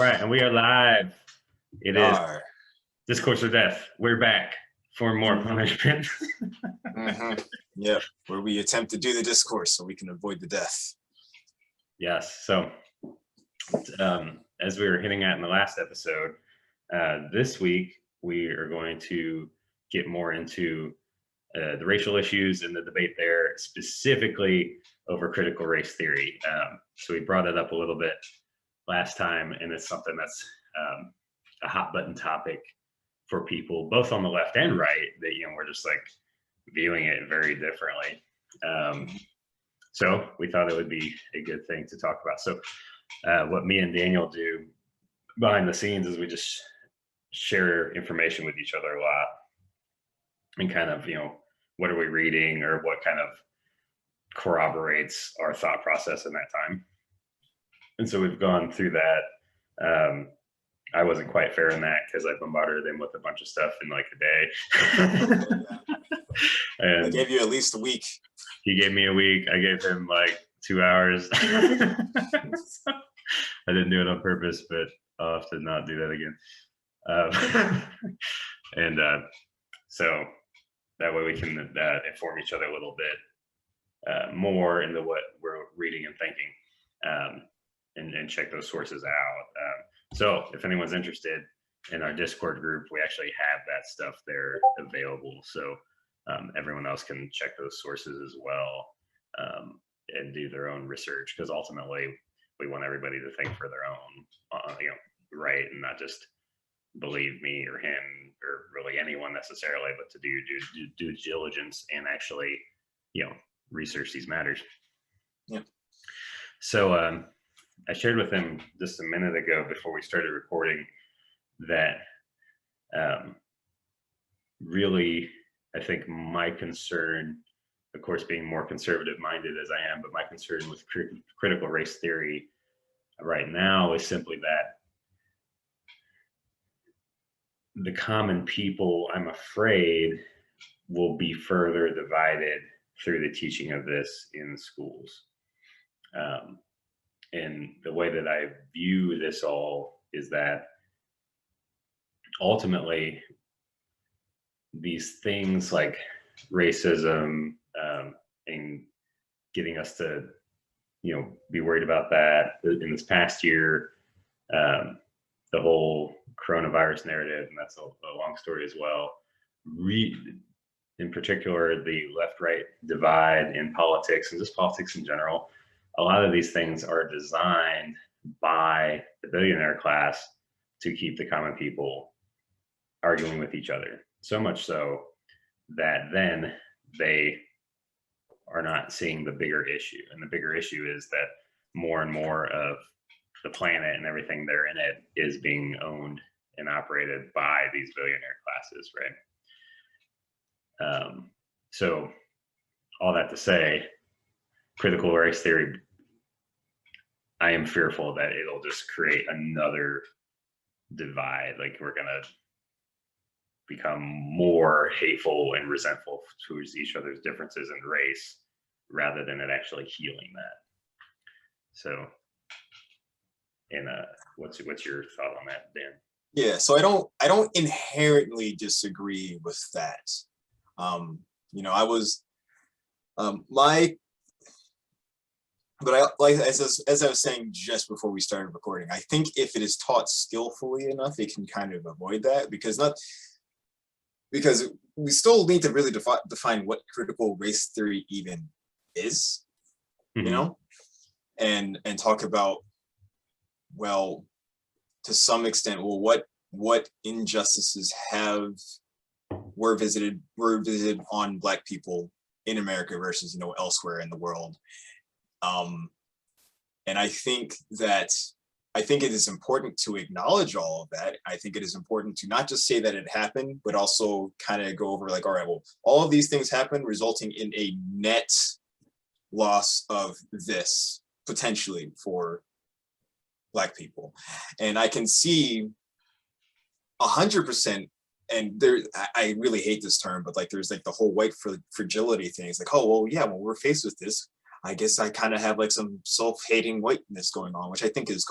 All right, and we are live. It is Are. Discourse or Death. We're back for more punishment. Yep, where we attempt to do the discourse so we can avoid the death. Yes, so as we were hinting at in the last episode, this week we are going to get more into the racial issues and the debate there, specifically over critical race theory. So we brought it up a little bit last time, and it's something that's a hot button topic for people both on the left and right that, you know, we're just like viewing it very differently. So we thought it would be a good thing to talk about. So what me and Daniel do behind the scenes is we just share information with each other a lot and kind of, you know, what are we reading or what kind of corroborates our thought process in that time. And so we've gone through that. I wasn't quite fair in that because I bombarded him with a bunch of stuff in like a day. And I gave you at least a week. He gave me a week. I gave him like 2 hours. So I didn't do it on purpose, but I'll have to not do that again. So that way we can inform each other a little bit more into what we're reading and thinking. And check those sources out. So if anyone's interested in our Discord group, we actually have that stuff there available. So everyone else can check those sources as well and do their own research, because ultimately we want everybody to think for their own, right, and not just believe me or him or really anyone necessarily, but to do due diligence and actually, research these matters. Yeah. So I shared with him just a minute ago before we started recording that really, I think my concern, of course, being more conservative minded as I am, but my concern with critical race theory right now is simply that the common people, I'm afraid, will be further divided through the teaching of this in schools. And the way that I view this all is that ultimately these things like racism and getting us to, be worried about that in this past year, the whole coronavirus narrative, and that's a long story as well. In particular, the left-right divide in politics and just politics in general. A lot of these things are designed by the billionaire class to keep the common people arguing with each other. So much so that then they are not seeing the bigger issue. And the bigger issue is that more and more of the planet and everything there in it is being owned and operated by these billionaire classes, right? So all that to say, critical race theory, I am fearful that it'll just create another divide. Like we're gonna become more hateful and resentful towards each other's differences in race rather than it actually healing that. So, and what's your thought on that, Dan? Yeah, so I don't inherently disagree with that. I was but I like as I was saying just before we started recording, I think if it is taught skillfully enough, it can kind of avoid that, because we still need to really define what critical race theory even is, and talk about, well, to some extent, well, what injustices were visited on Black people in America versus elsewhere in the world. And I think it is important to acknowledge all of that. I think it is important to not just say that it happened, but also kind of go over like, all right, well, all of these things happened resulting in a net loss of this potentially for Black people. And I can see 100%, and I really hate this term, but like there's like the whole white fragility thing. It's like, oh, well, yeah, when we're faced with this, I guess I kind of have like some self-hating whiteness going on, which I think is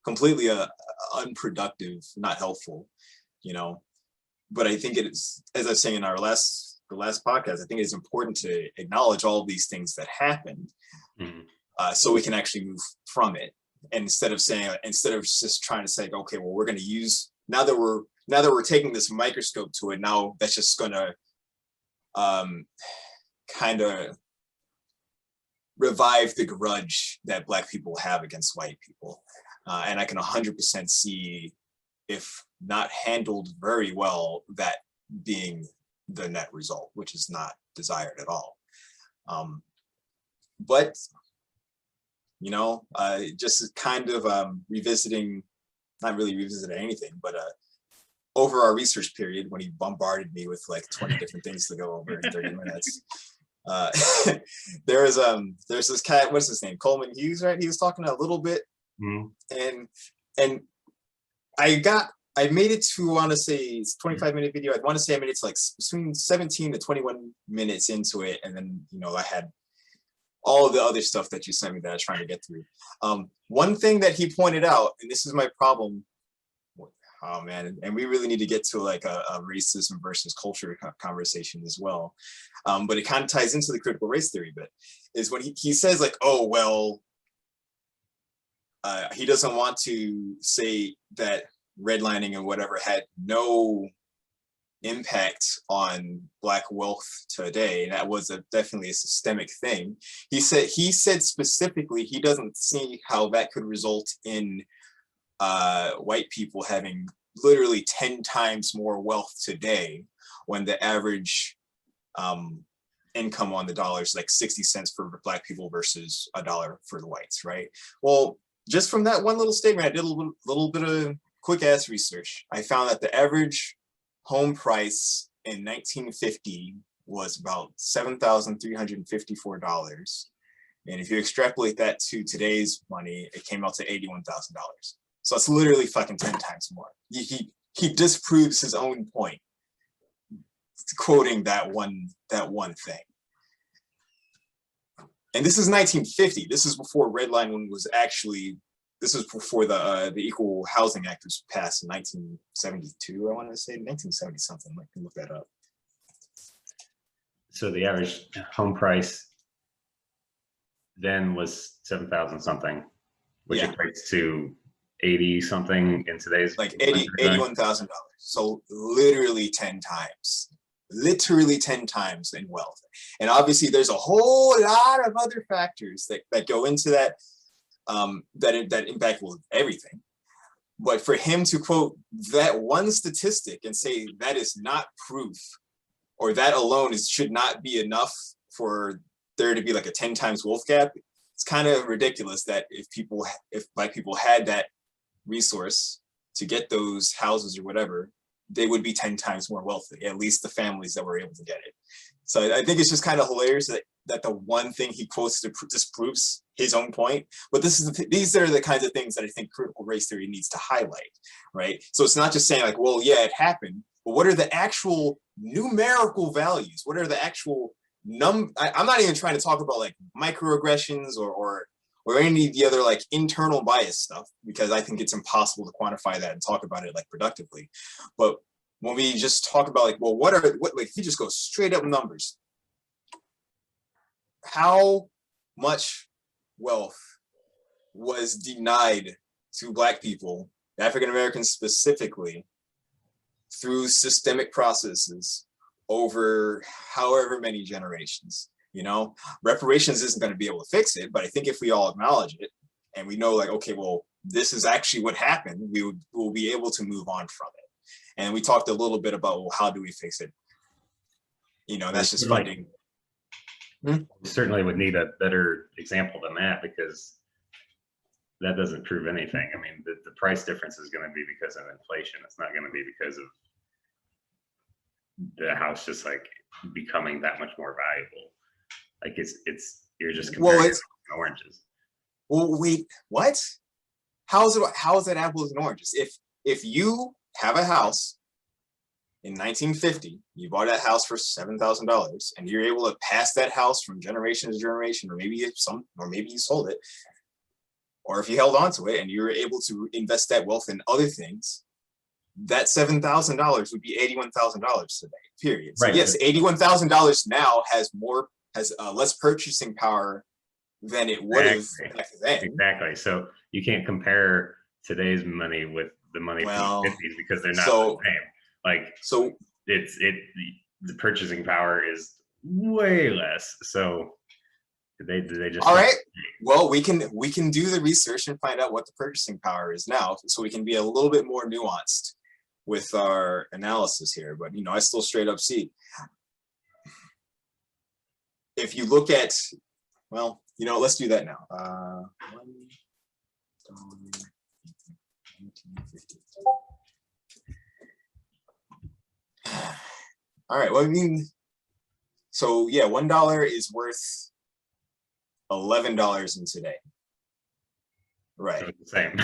completely unproductive, not helpful, you know. But I think it is, as I was saying in the last podcast, I think it's important to acknowledge all of these things that happened, so we can actually move from it. And instead of just trying to say, okay, well, we're going to use, now that we're taking this microscope to it, now that's just going to kind of revive the grudge that Black people have against white people. And I can 100% see, if not handled very well, that being the net result, which is not desired at all. But, you know, just kind of revisiting, not really revisiting anything, but over our research period, when he bombarded me with like 20 different things to go over in 30 minutes, there's this cat, what's his name? Coleman Hughes, right? He was talking a little bit, and I made it to, I want to say it's 25-minute video. I want to say I made it to like between 17 to 21 minutes into it. And then, you know, I had all of the other stuff that you sent me that I was trying to get through. One thing that he pointed out, and this is my problem, oh man, and we really need to get to like a racism versus culture conversation as well. But it kind of ties into the critical race theory bit, is when he says like, oh, well, he doesn't want to say that redlining and whatever had no impact on Black wealth today. And that was definitely a systemic thing. He said specifically, he doesn't see how that could result in white people having literally 10 times more wealth today, when the average income on the dollar is like 60 cents for Black people versus $1 for the whites, right? Well, just from that one little statement, I did a little bit of quick ass research. I found that the average home price in 1950 was about $7,354. And if you extrapolate that to today's money, it came out to $81,000. So it's literally fucking 10 times more. He disproves his own point, quoting that one thing. And this is 1950. This is before redlining was actually, this was before the Equal Housing Act was passed in 1972, I want to say, 1970 something. I can look that up. So the average home price then was 7,000 something, which equates to 80 something in today's, like $81,000. So literally 10 times. Literally 10 times in wealth. And obviously there's a whole lot of other factors that go into that, that impact with everything. But for him to quote that one statistic and say that is not proof, or that alone should not be enough for there to be like a 10 times wealth gap, it's kind of ridiculous that if Black people had that resource to get those houses or whatever, they would be 10 times more wealthy, at least the families that were able to get it. So I think it's just kind of hilarious that the one thing he quotes disproves his own point. But these are the kinds of things that I think critical race theory needs to highlight, right? So it's not just saying like, well, yeah, it happened, but what are the actual numerical values? What are the actual I'm not even trying to talk about like microaggressions or any of the other like internal bias stuff, because I think it's impossible to quantify that and talk about it like productively. But when we just talk about like, well, what like, if you just go straight up numbers, how much wealth was denied to Black people, African Americans specifically, through systemic processes over however many generations? You know, reparations isn't going to be able to fix it, but I think if we all acknowledge it and we know like, okay, well, this is actually what happened, we'll be able to move on from it. And we talked a little bit about, well, how do we fix it? You know, that's just funding. We certainly would need a better example than that, because that doesn't prove anything. I mean, the price difference is going to be because of inflation. It's not going to be because of the house just like becoming that much more valuable. Like you're just comparing oranges. Well, wait, what? How is that apples and oranges? If you have a house in 1950, you bought that house for $7,000, and you're able to pass that house from generation to generation, or maybe you sold it. or if you held on to it and you were able to invest that wealth in other things, that $7,000 would be $81,000 today, period. So Right. yes, $81,000 now has less purchasing power than it would have back then. Exactly. So you can't compare today's money with the money from the 50s because they're not the same. Like, so the purchasing power is way less. So they just all right. Well, we can do the research and find out what the purchasing power is now, so we can be a little bit more nuanced with our analysis here. But I still straight up see, if you look at, well, let's do that now. All right. Well, I mean, so yeah, $1 is worth $11 in today. Right. So it's the same.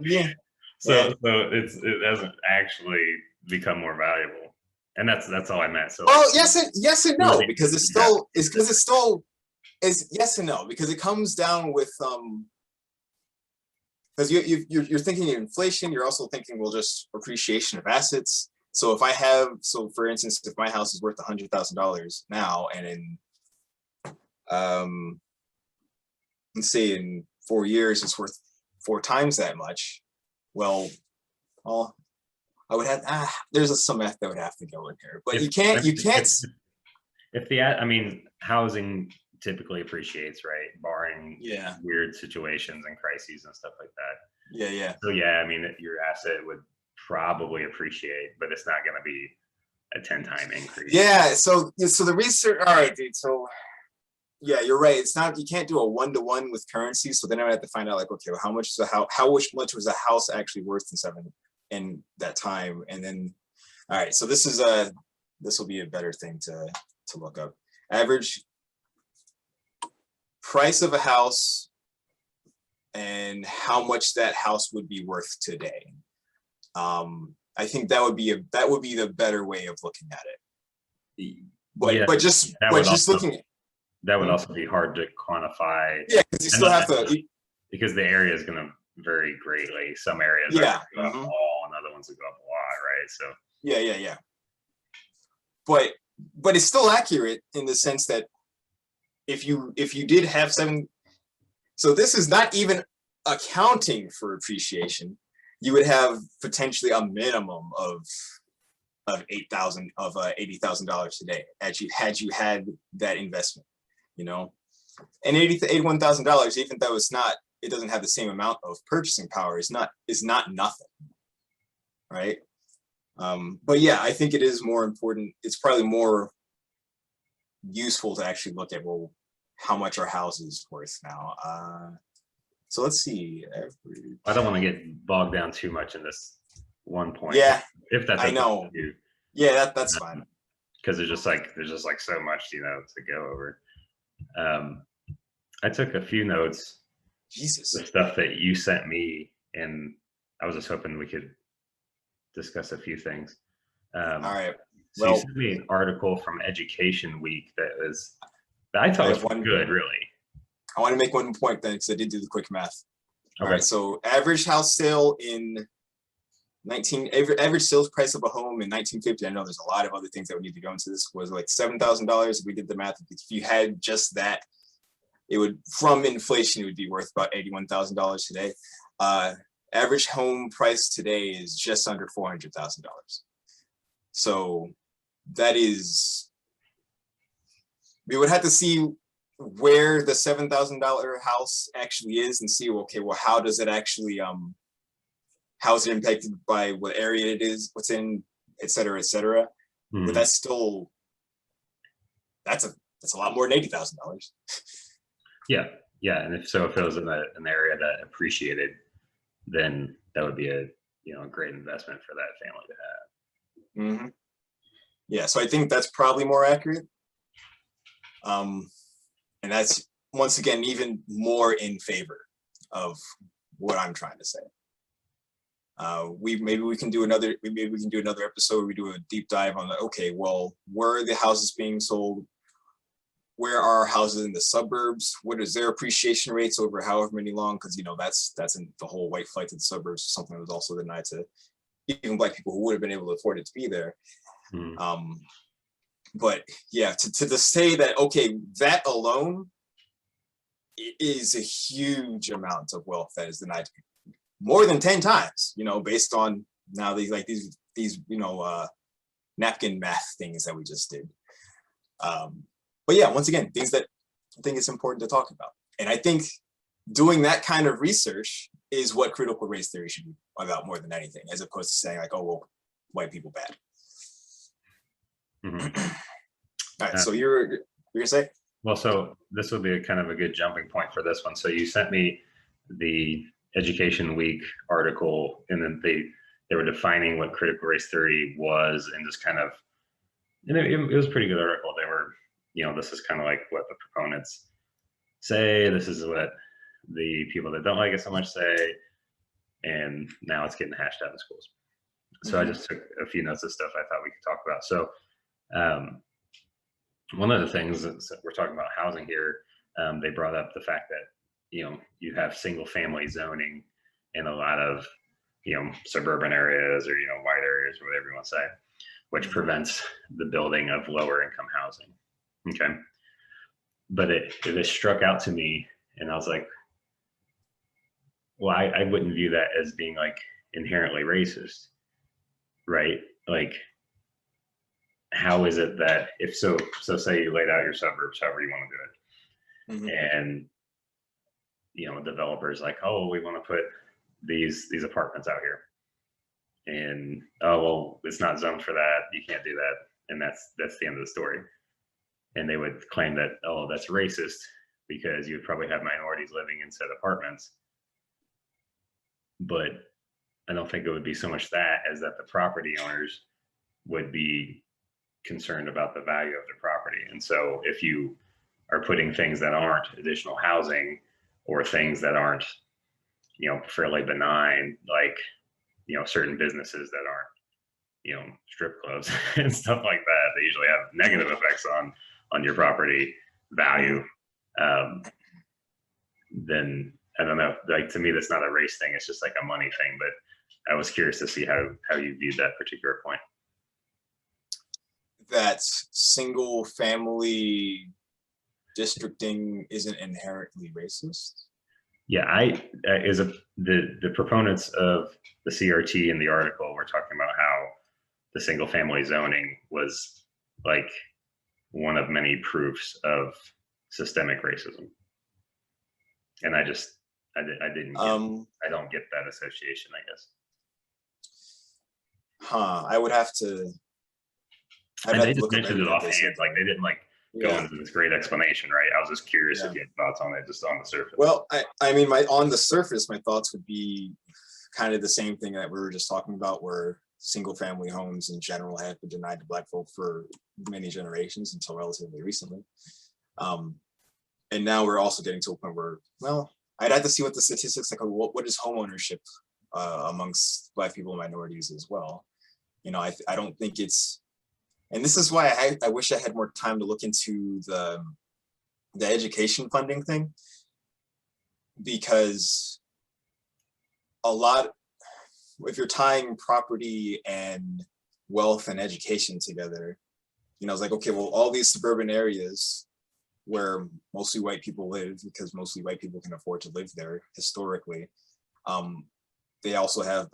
Yeah. So it hasn't actually become more valuable, and that's all I meant. So well, yes and no, because it's still yes and no, because it comes down with because you're thinking inflation, you're also thinking, well, just appreciation of assets. So if I have, for instance, if my house is worth $100,000 now, and in let's say in 4 years it's worth 4 times that much, well, I would have there's some math that would have to go in here, but you can't. I mean, housing typically appreciates, right? Barring weird situations and crises and stuff like that. Yeah. So yeah, I mean, your asset would probably appreciate, but it's not going to be a 10-time increase. Yeah. So the research. All right, dude. So yeah, you're right. It's not. You can't do a 1-to-1 with currency. So then I would have to find out, like, okay, well, how much much was a house actually worth in that time? And then, all right. So this will be a better thing to look up. Average price of a house and how much that house would be worth today. I think that would be the better way of looking at it. But just looking at that would also be hard to quantify. Yeah, because you still have to, because the area is going to vary greatly. Some areas are going to go up all, and other ones will go up a lot, right? So yeah. But it's still accurate in the sense that if you did have so this is not even accounting for appreciation, you would have potentially a minimum of $80,000 today had you had that investment, and $81,000, even though it doesn't have the same amount of purchasing power, is not nothing, right? But yeah, I think it is more important. It's probably more useful to actually look at, well, how much our house is worth now. So let's see. I don't want to get bogged down too much in this one point. Yeah, if that's I know. Yeah, that's fine. Because there's just like so much to go over. I took a few notes. Jesus. The stuff that you sent me, and I was just hoping we could discuss a few things. All right. So you sent me an article from Education Week that I thought was good, really. I want to make one point then, because I did do the quick math. Okay. All right. So average house sale in average sales price of a home in 1950. I know there's a lot of other things that we need to go into. This was like $7,000. If we did the math, if you had just that, it would, from inflation, it would be worth about $81,000 today. Average home price today is just under $400,000. So that is, we would have to see where the $7,000 house actually is and see, okay, well, how does it actually, how is it impacted by what area it is, what's in, et cetera, et cetera. Mm-hmm. But that's still, that's a lot more than $80,000. Yeah. And if it was in an area that appreciated, then that would be a great investment for that family to have. Mm-hmm. Yeah, so I think that's probably more accurate. And that's, once again, even more in favor of what I'm trying to say. Maybe we can do another episode where we do a deep dive on okay, well, where are the houses being sold? where are houses in the suburbs? What is their appreciation rates over however many long? Because that's in the whole white flight to the suburbs, something that was also denied to even Black people who would have been able to afford it to be there. But yeah, to say that, okay, that alone is a huge amount of wealth that is denied to people, more than 10 times, based on now these napkin math things that we just did. But yeah, once again, things that I think it's important to talk about. And I think doing that kind of research is what critical race theory should be about more than anything, as opposed to saying like, oh, well, white people bad. All right, so you're gonna say? Well, so this would be a kind of a good jumping point for this one. So you sent me the Education Week article, and then they were defining what critical race theory was, and just kind of, and it was a pretty good article. They were, this is kind of like what the proponents say. This is what the people that don't like it so much say, and now it's getting hashed out in schools. So I just took a few notes of stuff I thought we could talk about. So one of the things that we're talking about housing here, they brought up the fact that, you have single family zoning in a lot of, suburban areas or, white areas or whatever you want to say, which prevents the building of lower income housing. Okay. But it struck out to me, and I was like, well, I wouldn't view that as being like inherently racist, right? Like, how is it that if so say you laid out your suburbs however you want to do it, and developers like, oh, we want to put these apartments out here, and oh, well, it's not zoned for that, you can't do that, and that's the end of the story. And they would claim that, oh, that's racist because you would probably have minorities living in said apartments. But I don't think it would be so much that as that the property owners would be concerned about the value of their property. And so if you are putting things that aren't additional housing or things that aren't, fairly benign, like, certain businesses that aren't, strip clubs and stuff like that, they usually have negative effects on your property value. Then I don't know, like, to me, that's not a race thing. It's just like a money thing. But I was curious to see how you viewed that particular point. That single family districting isn't inherently racist? Yeah, the proponents of the CRT in the article were talking about how the single family zoning was like one of many proofs of systemic racism. And I don't get that association, I guess. I would have to. And they just mentioned it offhand, like they didn't go into this great explanation, right? I was just curious if you had thoughts on it, just on the surface. Well, I mean, on the surface, my thoughts would be kind of the same thing that we were just talking about, where single family homes in general have been denied to Black folk for many generations until relatively recently. And now we're also getting to a point where, well, I'd have to see what the statistics like. What is home ownership amongst Black people and minorities as well? I don't think it's. And this is why I wish I had more time to look into the education funding thing, because if you're tying property and wealth and education together, it's like, okay, well, all these suburban areas where mostly white people live, because mostly white people can afford to live there historically, they also have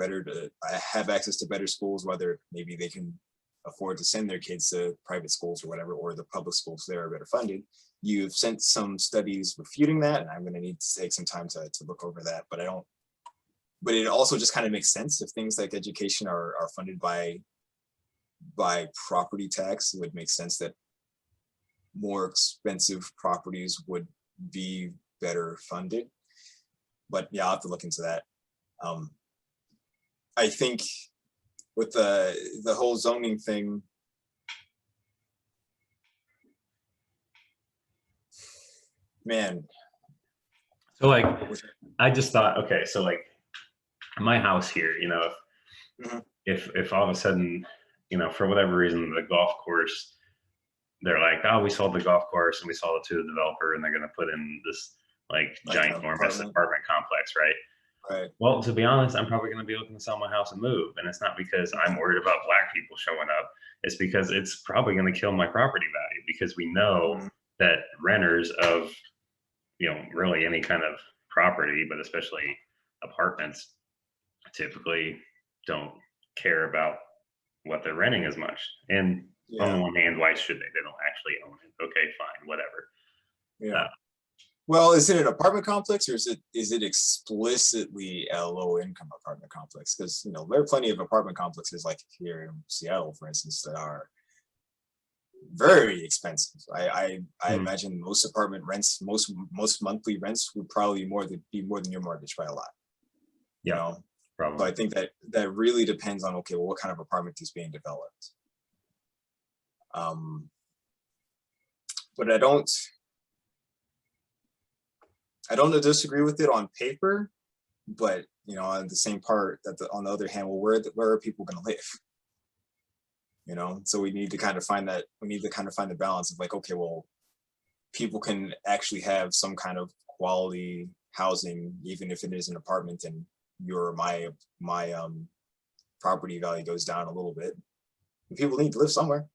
access to better schools, whether maybe they can afford to send their kids to private schools or whatever, or the public schools there are better funded. You've sent some studies refuting that, and I'm going to need to take some time to look over that. But it also just kind of makes sense if things like education are funded by property tax. It would make sense that more expensive properties would be better funded. But yeah, I'll have to look into that. I think with the whole zoning thing, man. So I just thought, okay, so my house here, if all of a sudden, for whatever reason, the golf course they're like, oh, we sold the golf course and we sold it to the developer, and they're going to put in this like giant enormous apartment complex, right? Right. Well, to be honest, I'm probably going to be looking to sell my house and move, and it's not because I'm worried about Black people showing up. It's because it's probably going to kill my property value, because we know that renters of, you know, really any kind of property, but especially apartments, typically don't care about what they're renting as much. And on the one hand, why should they? They don't actually own it. Okay, fine, whatever. Yeah. Well, is it an apartment complex, or is it explicitly a low income apartment complex? Because, you know, there are plenty of apartment complexes like here in Seattle, for instance, that are very expensive. I imagine most apartment rents, most monthly rents would probably be more than your mortgage by a lot. You know, probably. But I think that really depends on, okay, well, what kind of apartment is being developed. But I don't disagree with it on paper, but, you know, on the same part, on the other hand, well, where are people going to live? You know, so we need to kind of find that. We need to kind of find the balance of like, okay, well, people can actually have some kind of quality housing, even if it is an apartment, and my property value goes down a little bit. People need to live somewhere.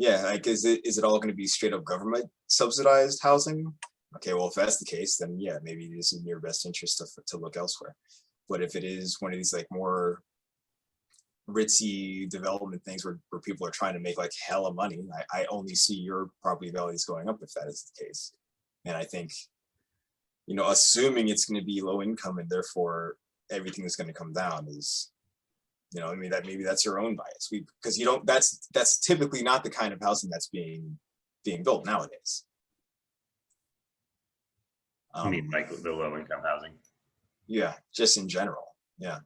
Yeah, like, is it all going to be straight up government subsidized housing? Okay, well, if that's the case, then yeah, maybe it is in your best interest to look elsewhere. But if it is one of these like more ritzy development things where people are trying to make like hella money, I only see your property values going up if that is the case. And I think, you know, assuming it's going to be low income and therefore everything is going to come down is, you know, I mean, that maybe that's your own bias. Because you don't, that's typically not the kind of housing that's being built nowadays. You mean like the low income housing? Yeah, just in general. Yeah.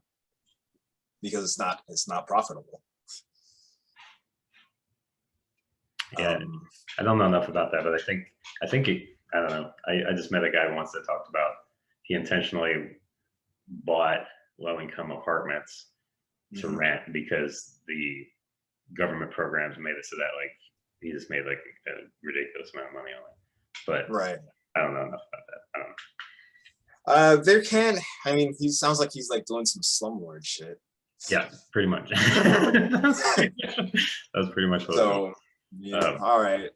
Because it's not profitable. Yeah, I don't know enough about that, but I think I don't know. I just met a guy once that talked about he intentionally bought low income apartments to rent because the government programs made it so that like he just made like a ridiculous amount of money on it. But right. I don't know enough about that. I don't know. I mean, he sounds like he's like doing some slumlord shit. Yeah, pretty much. That's pretty much what so, it was. All right.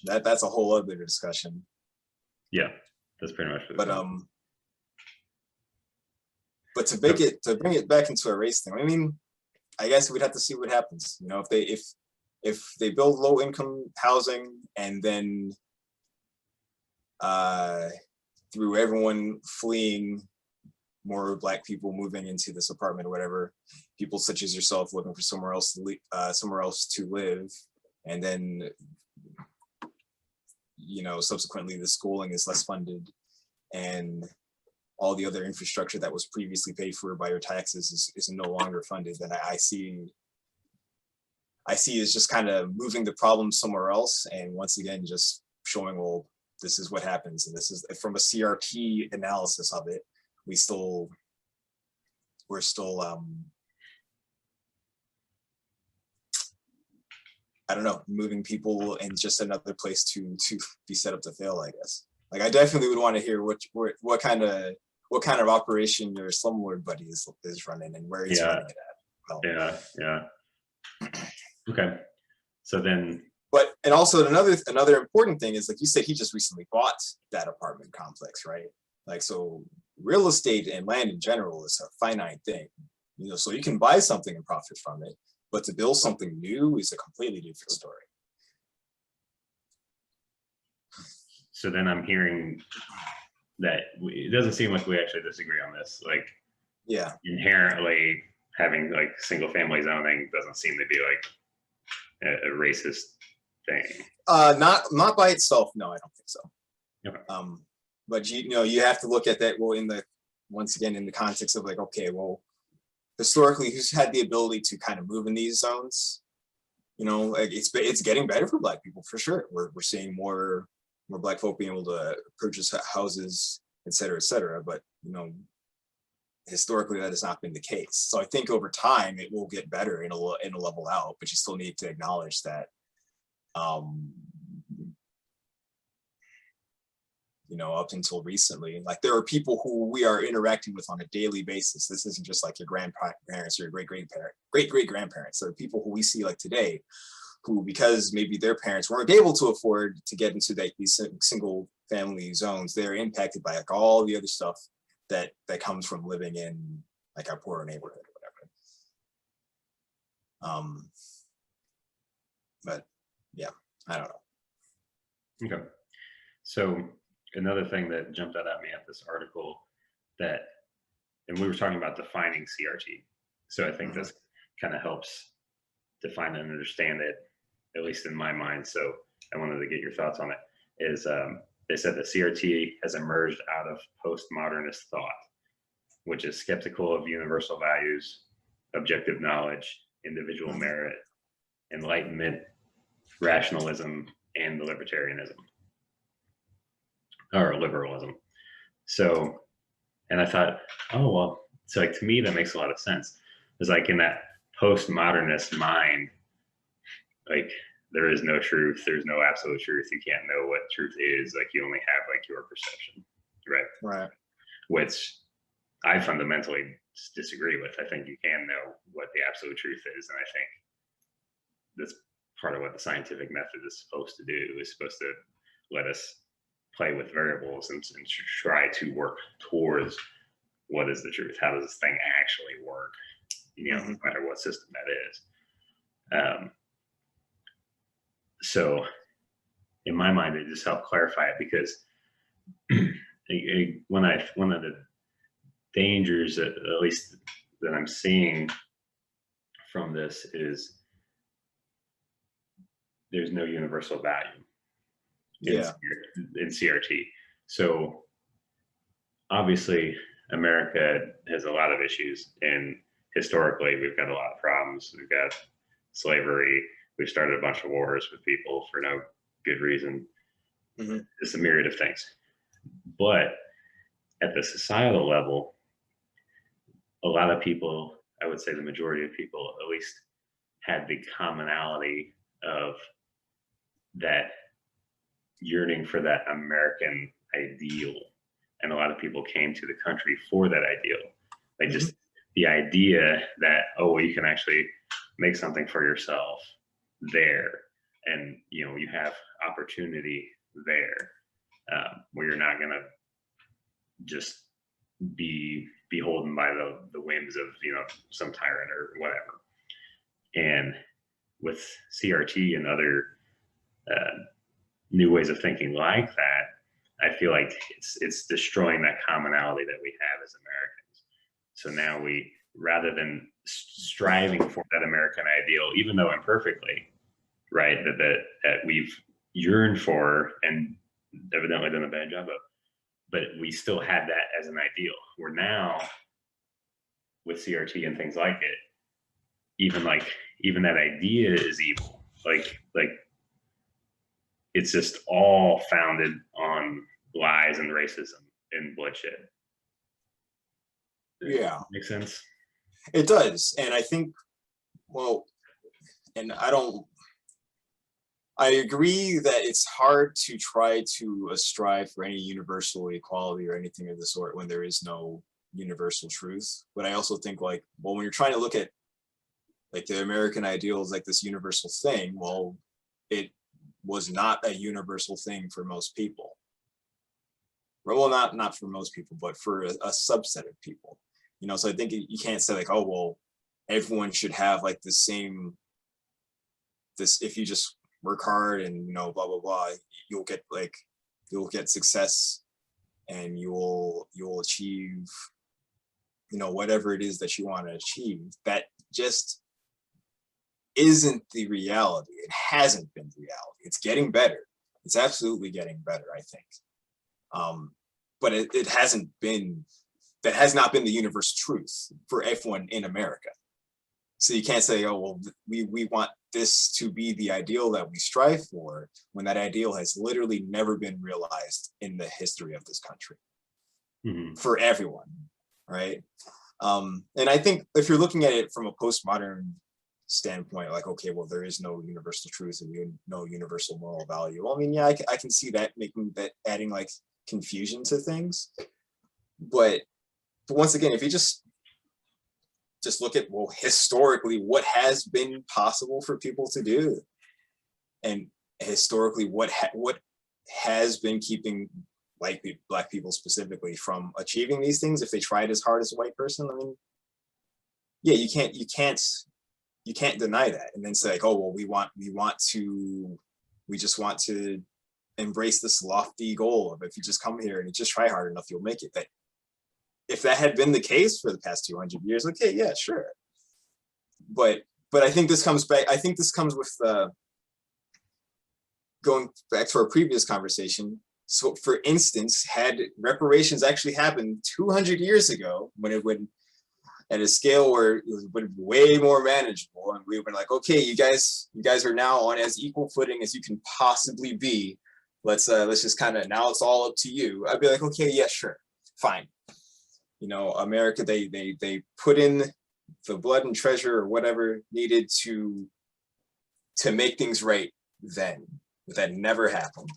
That's a whole other discussion. Yeah, that's pretty much what it was. But to bring it back into a race thing, I mean, I guess we'd have to see what happens. You know, if they build low income housing and then through everyone fleeing, more Black people moving into this apartment or whatever, people such as yourself looking for somewhere else to live, and then, you know, subsequently the schooling is less funded, and all the other infrastructure that was previously paid for by your taxes is no longer funded, then I see is just kind of moving the problem somewhere else, and once again just showing, well, this is what happens, and this is from a CRT analysis of it. We're still I don't know, moving people in just another place to be set up to fail, I guess. Like, I definitely would want to hear what kind of operation your slumlord buddy is running and where he's running it at. Well, yeah. Okay. So then, and also another important thing is, like you said, he just recently bought that apartment complex, right? Like, so real estate and land in general is a finite thing, you know, so you can buy something and profit from it, but to build something new is a completely different story. So then I'm hearing that it doesn't seem like we actually disagree on this. Like, yeah, inherently having like single family zoning doesn't seem to be like a racist thing. Not by itself. No, I don't think so. Okay. But you know, you have to look at that, well, once again in the context of like, okay, well, historically, who's had the ability to kind of move in these zones? You know, like it's getting better for Black people for sure. We're seeing more Black folk being able to purchase houses, et cetera, et cetera. But, you know, historically that has not been the case. So I think over time it will get better and it'll level out, but you still need to acknowledge that, you know, up until recently, like there are people who we are interacting with on a daily basis. This isn't just like your grandparents or your great grandparents. There are people who we see like today who, because maybe their parents weren't able to afford to get into these single family zones, they're impacted by like all the other stuff that comes from living in like our poorer neighborhood or whatever. But yeah, I don't know. Okay. So another thing that jumped out at me at this article that, and we were talking about defining CRT. So I think this kind of helps define and understand it, at least in my mind. So I wanted to get your thoughts on it. Is they said that CRT has emerged out of postmodernist thought, which is skeptical of universal values, objective knowledge, individual merit, enlightenment, rationalism, and libertarianism or liberalism. So, and I thought, oh, well, so like to me, that makes a lot of sense. It's like in that postmodernist mind, like there is no truth, there's no absolute truth. You can't know what truth is. Like you only have like your perception, right? Right. Which I fundamentally disagree with. I think you can know what the absolute truth is, and I think that's part of what the scientific method is supposed to do. Is supposed to let us play with variables and try to work towards what is the truth. How does this thing actually work? You know, no matter what system that is. So in my mind, it just helped clarify it because one of the dangers, at least that I'm seeing from this, is there's no universal value in CRT. So obviously America has a lot of issues, and historically we've got a lot of problems. We've got slavery. We've started a bunch of wars with people for no good reason. It's a myriad of things. But at the societal level, a lot of people, I would say the majority of people at least, had the commonality of that yearning for that American ideal. And a lot of people came to the country for that ideal. Like just the idea that, oh, well, you can actually make something for yourself there. And, you know, you have opportunity there where you're not going to just be beholden by the whims of, you know, some tyrant or whatever. And with CRT and other new ways of thinking like that, I feel like it's destroying that commonality that we have as Americans. So now we, rather than striving for that American ideal, even though imperfectly, right, that we've yearned for and evidently done a bad job of, but we still had that as an ideal. We're now with CRT and things like it, even that idea is evil. Like it's just all founded on lies and racism and bloodshed. Yeah. Make sense? It does. And I think, well, and I agree that it's hard to try to strive for any universal equality or anything of the sort when there is no universal truth. But I also think, like, well, when you're trying to look at like the American ideal is like this universal thing, well, it was not a universal thing for most people. Well, not for most people, but for a subset of people. You know, so I think you can't say like, oh, well, everyone should have like the same, if you just work hard and, you know, blah, blah, blah, you'll get success and you'll achieve, you know, whatever it is that you want to achieve. That just isn't the reality. It hasn't been the reality. It's getting better. It's absolutely getting better, I think. But it hasn't been, that has not been the universal truth for everyone in America. So you can't say, oh, well, we want this to be the ideal that we strive for, when that ideal has literally never been realized in the history of this country for everyone, right? And I think if you're looking at it from a postmodern standpoint, like, okay, well, there is no universal truth and no universal moral value. Well, I mean, yeah, I can see that adding like confusion to things. But once again, if you just look at, well, historically, what has been possible for people to do, and historically, what has been keeping black people specifically from achieving these things if they tried as hard as a white person. I mean, yeah, you can't deny that. And then say like, oh well, we just want to embrace this lofty goal of, if you just come here and you just try hard enough, you'll make it. That if that had been the case for the past 200 years, okay, yeah, sure. But I think this comes back. I think this comes with going back to our previous conversation. So, for instance, had reparations actually happened 200 years ago, when it would, at a scale where it would be way more manageable, and we would be like, okay, you guys are now on as equal footing as you can possibly be. Let's just kind of, now it's all up to you. I'd be like, okay, yeah, sure, fine. You know, America, they put in the blood and treasure or whatever needed to make things right then, but that never happened.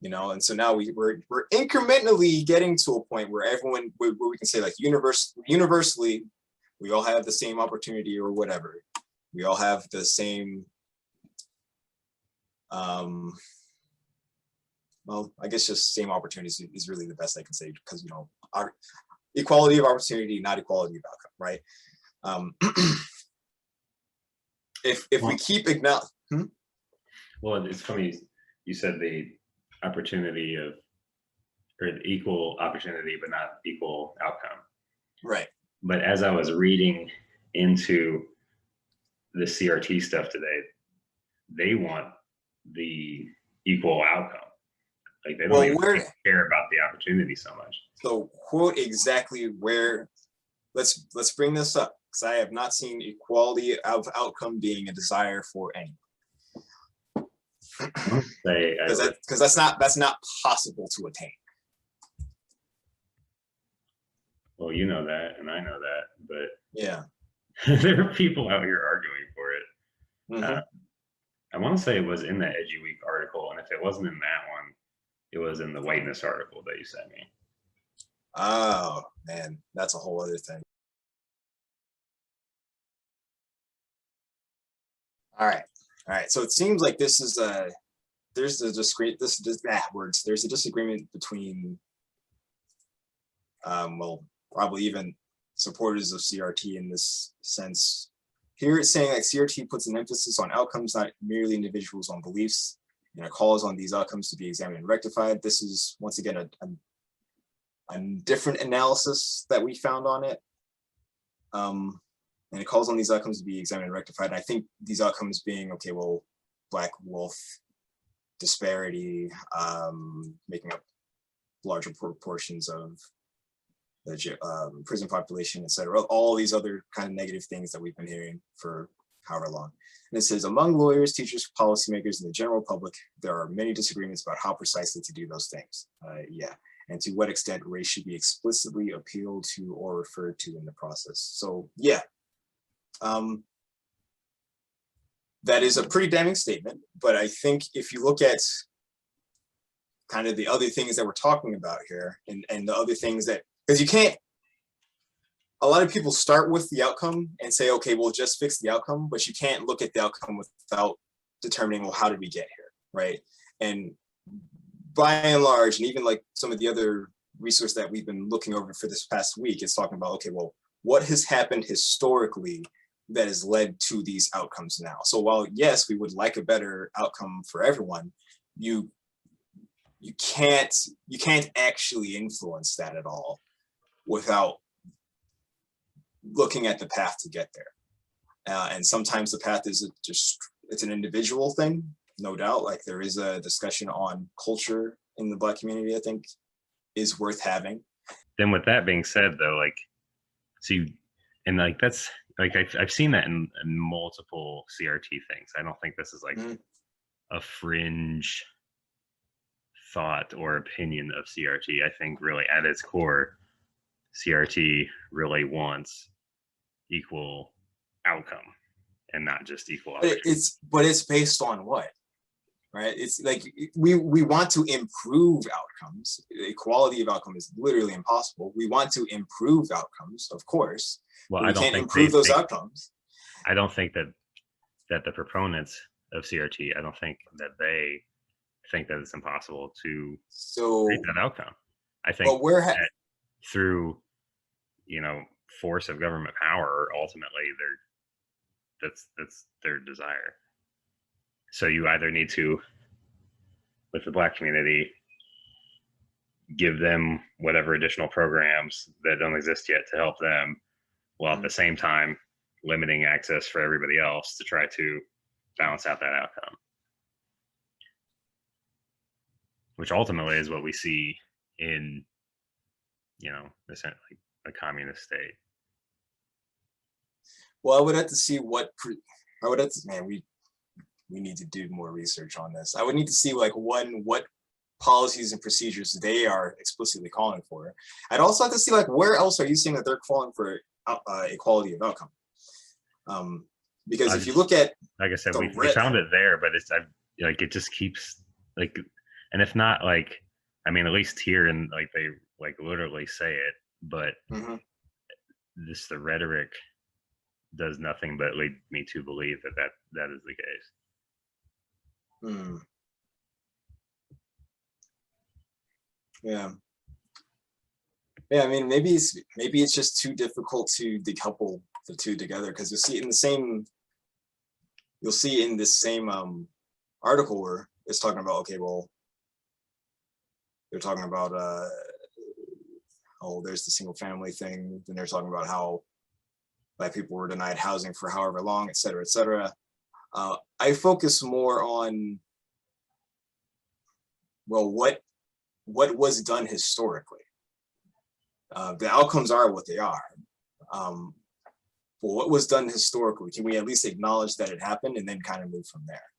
You know, and so now we're incrementally getting to a point where where we can say like universally, we all have the same opportunity or whatever. We all have the same, well, I guess just same opportunities is really the best I can say, because, you know, our equality of opportunity, not equality of outcome, right? If we keep acknowledging, Well, it's funny you said the opportunity of, or the equal opportunity but not equal outcome, right? but as I was reading into the CRT stuff today, they want the equal outcome. Like, they don't even care about the opportunity so much. So quote exactly where, let's bring this up, because I have not seen equality of outcome being a desire for any. Because that's not possible to attain. Well, you know that, and I know that, but yeah, there are people out here arguing for it. Mm-hmm. I want to say it was in the Edgy Week article, and if it wasn't in that one, it was in the whiteness article that you sent me. Oh man, that's a whole other thing. All right. So it seems like this is there's a disagreement between, well, probably even supporters of CRT in this sense. Here it's saying like CRT puts an emphasis on outcomes, not merely individuals' on beliefs, and it calls on these outcomes to be examined and rectified. This is once again a different analysis that we found on it. And it calls on these outcomes to be examined and rectified. And I think these outcomes being, okay, well, Black wealth disparity, making up larger proportions of the prison population, et cetera, all these other kind of negative things that we've been hearing for however long. And it says, among lawyers, teachers, policymakers, and the general public, there are many disagreements about how precisely to do those things. Yeah, and to what extent race should be explicitly appealed to or referred to in the process. So yeah, that is a pretty damning statement, but I think if you look at kind of the other things that we're talking about here, and the other things that, because you can't, a lot of people start with the outcome and say, okay, we'll just fix the outcome, but you can't look at the outcome without determining, well, how did we get here, right? And by and large, and even like some of the other resources that we've been looking over for this past week, it's talking about, okay, well, what has happened historically that has led to these outcomes now? So while yes, we would like a better outcome for everyone, you can't actually influence that at all without looking at the path to get there. And sometimes the path is it's an individual thing, no doubt. Like there is a discussion on culture in the Black community, I think is worth having. Then with that being said though, like, so you, and like, that's like, I've seen that in multiple CRT things. I don't think this is like a fringe thought or opinion of CRT. I think really at its core, CRT really wants equal outcome and not just equal opportunity. But it's based on what? Right? It's like we want to improve outcomes. Equality of outcome is literally impossible. We want to improve outcomes, of course. Well, but we can't improve those outcomes. I don't think that the proponents of CRT, I don't think that they think that it's impossible to create that outcome. I think that through, you know, force of government power, ultimately that's their desire. So you either need to, with the Black community, give them whatever additional programs that don't exist yet to help them, while at the same time limiting access for everybody else to try to balance out that outcome. Which ultimately is what we see in, you know, like a communist state. Well, I would have to see what, man, we need to do more research on this. I would need to see like what policies and procedures they are explicitly calling for. I'd also have to see like where else are you seeing that they're calling for equality of outcome? Because if you look at, like I said, we found it there, but it's like it just keeps like, and if not, like, I mean, at least here and like they like literally say it, but this the rhetoric does nothing but lead me to believe that is the case. Yeah. I mean, maybe it's just too difficult to decouple the two together, because you'll see in this same article where it's talking about, okay, well, they're talking about there's the single family thing, then they're talking about how Black people were denied housing for however long, et cetera, et cetera. I focus more on, well, what was done historically. The outcomes are what they are. But what was done historically, can we at least acknowledge that it happened and then kind of move from there?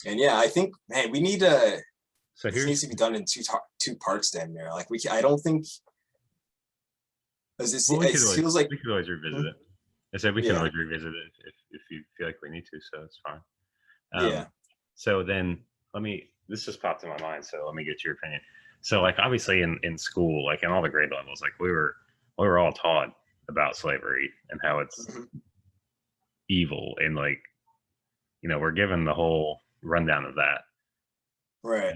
And yeah, I think, man, we need to. So it needs to be done in two parts. Then there, like I don't think. It feels like we could always revisit it. I said we can always revisit it if you feel like we need to, so it's fine. So then this just popped in my mind, so let me get your opinion. So like obviously in school, like in all the grade levels, like we were all taught about slavery and how it's evil, and like, you know, we're given the whole rundown of that. Right.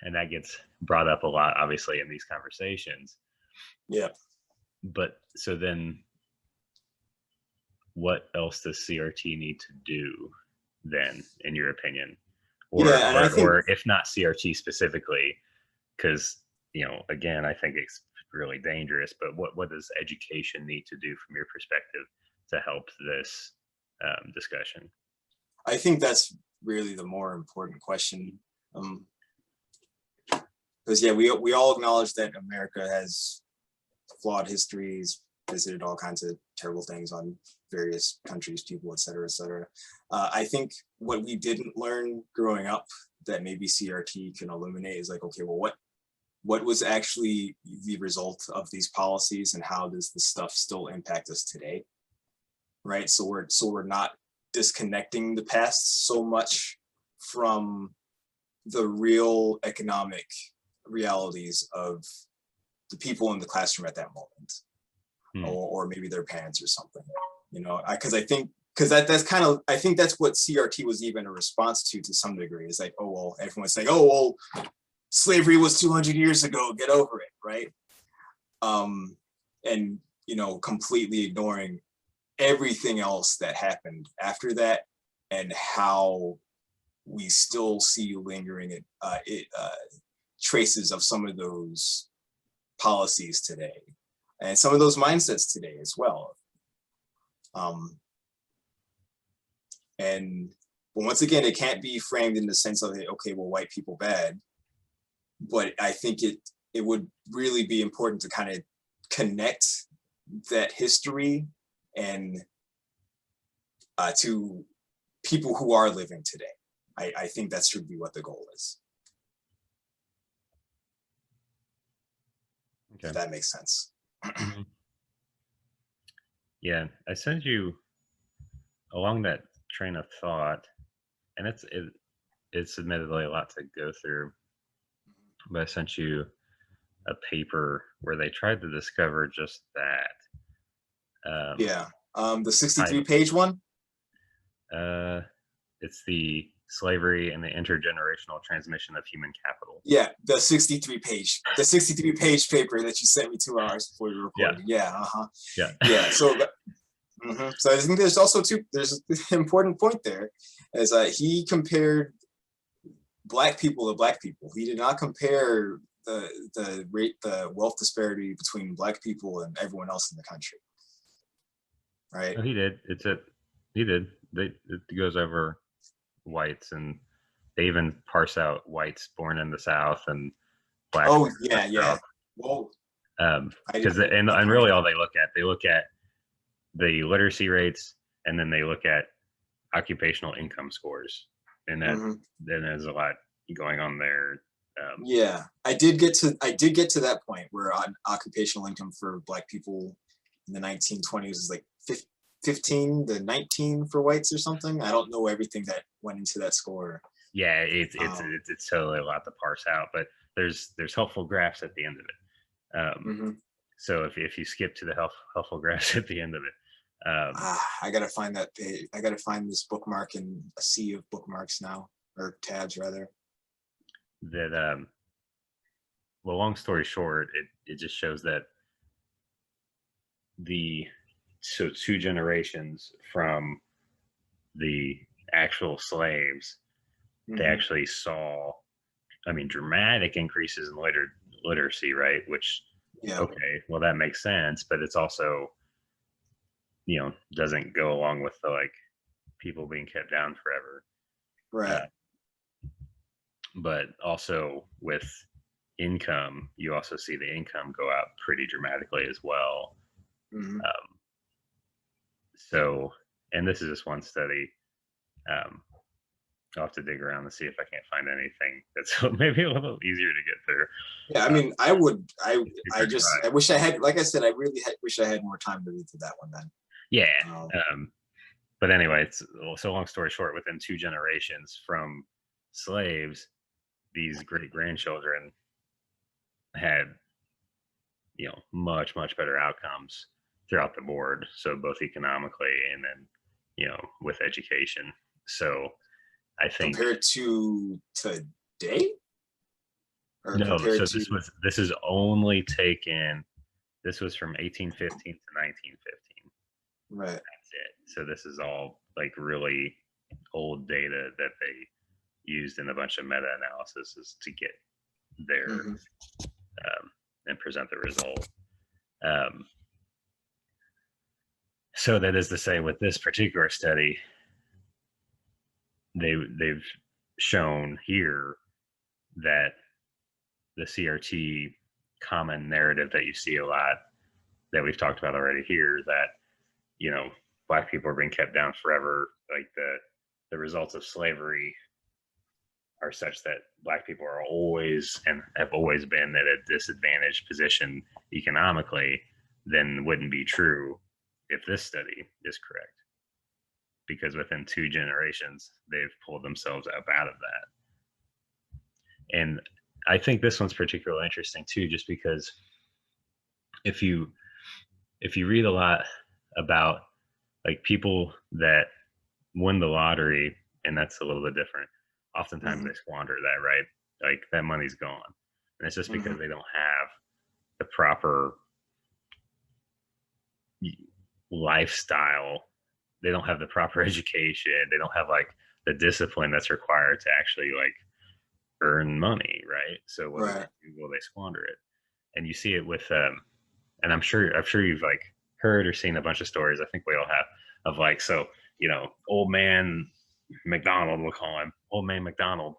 And that gets brought up a lot, obviously, in these conversations. Yeah. But so then what else does CRT need to do then, in your opinion? Or if not CRT specifically, because, you know, again, I think it's really dangerous, but what does education need to do from your perspective to help this discussion? I think that's really the more important question. Because we all acknowledge that America has flawed histories, visited all kinds of terrible things on various countries, people, et cetera, et cetera. I think what we didn't learn growing up that maybe CRT can illuminate is like, okay, well, what was actually the result of these policies, and how does this stuff still impact us today? Right. So we're not disconnecting the past so much from the real economic realities of the people in the classroom at that moment, or maybe their parents or something, you know, because I think that's kind of, I think that's what CRT was even a response to some degree. It's like, oh, well, everyone's saying, oh, well, slavery was 200 years ago, get over it, right? And, you know, completely ignoring everything else that happened after that, and how we still see lingering traces of some of those policies today, and some of those mindsets today as well. And once again, it can't be framed in the sense of, okay, well, white people bad, but I think it would really be important to kind of connect that history and to people who are living today. I think that should be what the goal is. if that makes sense. Mhm. Yeah, I sent you along that train of thought, and it's admittedly a lot to go through, but I sent you a paper where they tried to discover just that. Yeah. The 63 Title. page one. Uh, it's the slavery and the intergenerational transmission of human capital. Yeah, the 63 page paper that you sent me 2 hours before we recorded. Yeah. Yeah. Yeah. So so I think there's also there's an important point there, is he compared black people to black people. He did not compare the wealth disparity between black people and everyone else in the country. Right. No, he did. He did. It goes over whites, and they even parse out whites born in the South and blacks Oh born in the yeah. South. Well, Because and really all they look at the literacy rates, and then they look at occupational income scores, and then there's a lot going on there. Yeah, I did get to that point where occupational income for black people in the 1920s is like 15 to 19 for whites or something. I don't know everything that went into that score. Yeah, it's totally a lot to parse out, but there's helpful graphs at the end of it. So if you skip to the helpful graphs at the end of it, I gotta find that page. I gotta find this bookmark in a sea of bookmarks now, or tabs rather. That well, long story short, it just shows that so 2 generations from the actual slaves, they actually saw, I mean, dramatic increases in literacy, right? Which, okay, well, that makes sense, but it's also, doesn't go along with the like people being kept down forever. Right. But also with income, you also see the income go up pretty dramatically as well. So, and this is just one study. I'll have to dig around and see if I can't find anything that's maybe a little easier to get through. Yeah, I mean, I wish I had, like I said, I really wish I had more time to read through that one then. Yeah. But anyway, so long story short, within 2 generations from slaves, these great grandchildren had, much, much better outcomes throughout the board. So both economically and then, with education. So I think compared to today. No, so this is only taken. This was from 1815 to 1915. Right. That's it. So this is all like really old data that they used in a bunch of meta-analysis to get there and present the result. So that is to say, with this particular study, they've shown here that the CRT common narrative that you see a lot, that we've talked about already here, that black people are being kept down forever, like the results of slavery are such that black people are always and have always been at a disadvantaged position economically, then wouldn't be true if this study is correct, because within 2 generations they've pulled themselves up out of that. And I think this one's particularly interesting too, just because if you read a lot about like people that win the lottery, and that's a little bit different, oftentimes they squander that, right? Like that money's gone, and it's just because they don't have the proper lifestyle, they don't have the proper education, they don't have like the discipline that's required to actually like earn money, right? So what do they do? Well, they squander it. And you see it with and I'm sure you've like heard or seen a bunch of stories, I think we all have, of like, so old man McDonald, we'll call him old man McDonald,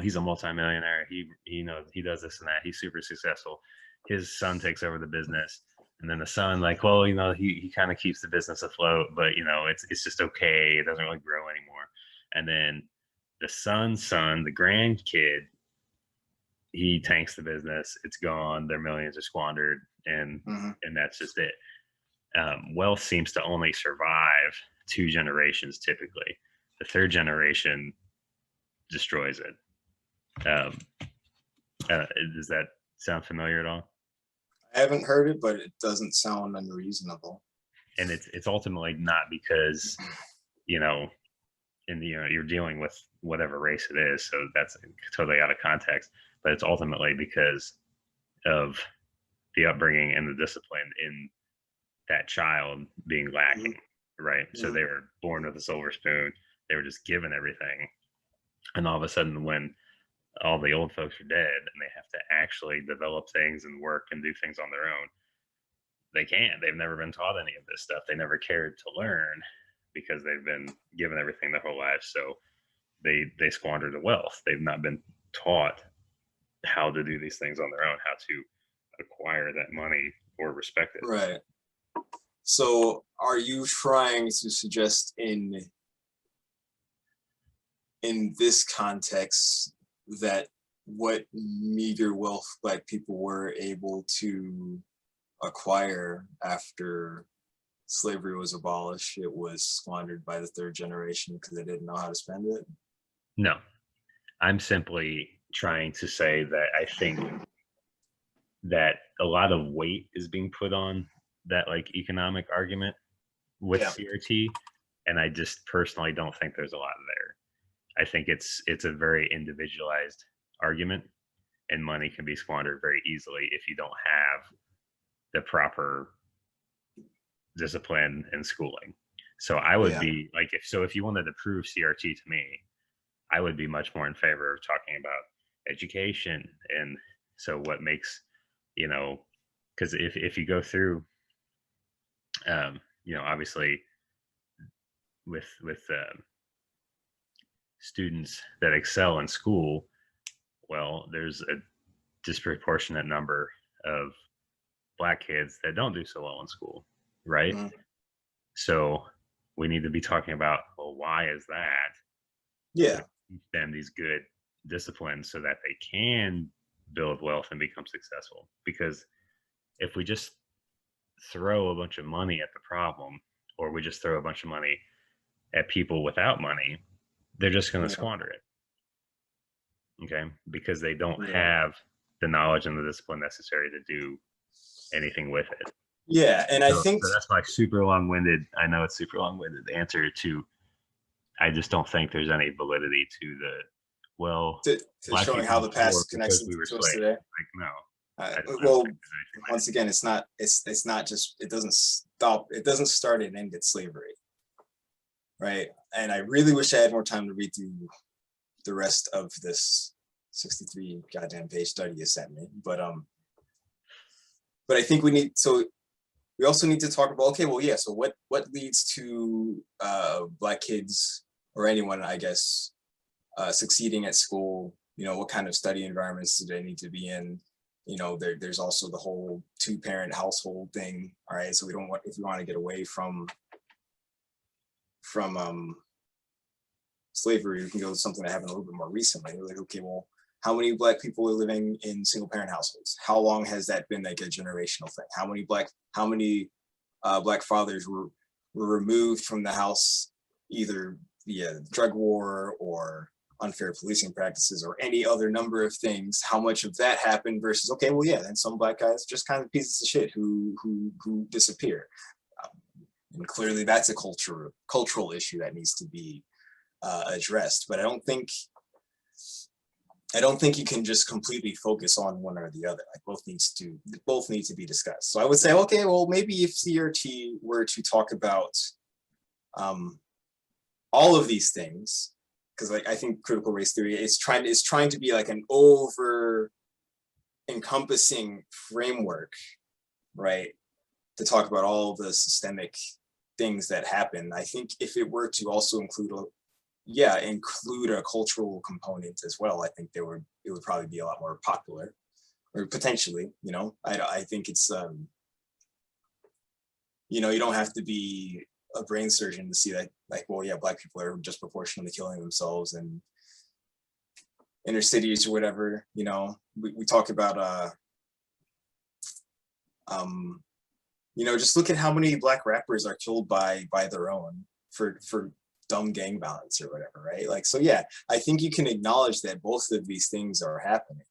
he's a multimillionaire, he does this and that, he's super successful, his son takes over the business, and then the son, like, well, he kind of keeps the business afloat, but it's just okay, it doesn't really grow anymore. And then the son's son, the grandkid, he tanks the business, it's gone, their millions are squandered, and Mhm. that's just it. Wealth seems to only survive 2 generations typically. The third generation destroys it. Does that sound familiar at all? I haven't heard it, but it doesn't sound unreasonable. And it's ultimately not because, you know, you're dealing with whatever race it is, so that's totally out of context. But it's ultimately because of the upbringing and the discipline in that child being Mhm. lacking, right? So Mhm. they were born with a silver spoon. They were just given everything, and all of a sudden, when all the old folks are dead and they have to actually develop things and work and do things on their own, they can't. They've never been taught any of this stuff. They never cared to learn because they've been given everything their whole life. So they squander the wealth. They've not been taught how to do these things on their own, how to acquire that money or respect it. Right. So are you trying to suggest in this context that what meager wealth Black people were able to acquire after slavery was abolished, it was squandered by the third generation because they didn't know how to spend it? No, I'm simply trying to say that I think that a lot of weight is being put on that like economic argument with Yeah. CRT, and I just personally don't think there's a lot there. I think it's a very individualized argument, and money can be squandered very easily if you don't have the proper discipline and schooling. So I would Yeah. be like, if you wanted to prove CRT to me, I would be much more in favor of talking about education. And so what makes, you know, because if you go through, obviously with students that excel in school, well, there's a disproportionate number of Black kids that don't do so well in school, right? Mhm. So we need to be talking about, well, why is that? So Yeah. teach them these good disciplines so that they can build wealth and become successful. Because if we just throw a bunch of money at the problem, or we just throw a bunch of money at people without money, they're just going to Yeah. squander it. Okay. Because they don't Yeah. have the knowledge and the discipline necessary to do anything with it. Yeah. And I think So that's my super long winded, I know it's super long winded answer to, I just don't think there's any validity to the, well, to Black showing people how are the poor past connects because we were to us slaves. today. Like, no, I don't Well, think there's anything like once again, it's not just it doesn't start and end at slavery, right? And I really wish I had more time to read through the rest of this 63 goddamn page study you sent me, but I think we also need to talk about, okay, well, yeah, so what leads to Black kids or anyone, I guess, succeeding at school? What kind of study environments do they need to be in? There's also the whole two-parent household thing. All right, so if we want to get away from slavery, we can go to something that happened a little bit more recently. We're like, okay, well, how many Black people are living in single-parent households? How long has that been like a generational thing? How many Black fathers were removed from the house either via drug war or unfair policing practices or any other number of things? How much of that happened versus, okay, well, yeah, then some Black guys just kind of pieces of shit who disappear. And clearly that's a cultural issue that needs to be addressed. But I don't think you can just completely focus on one or the other. Like both need to be discussed. So I would say, okay, well, maybe if CRT were to talk about all of these things, because like I think critical race theory is trying to be like an over encompassing framework, right? To talk about all the systemic things that happen. I think if it were to also include a cultural component as well, I think it would probably be a lot more popular, or potentially. I think it's you don't have to be a brain surgeon to see that, like, well, yeah, Black people are disproportionately killing themselves, and inner cities or whatever, we talk about just look at how many black rappers are killed by their own for dumb gang violence or whatever, right? Like, so yeah, I think you can acknowledge that both of these things are happening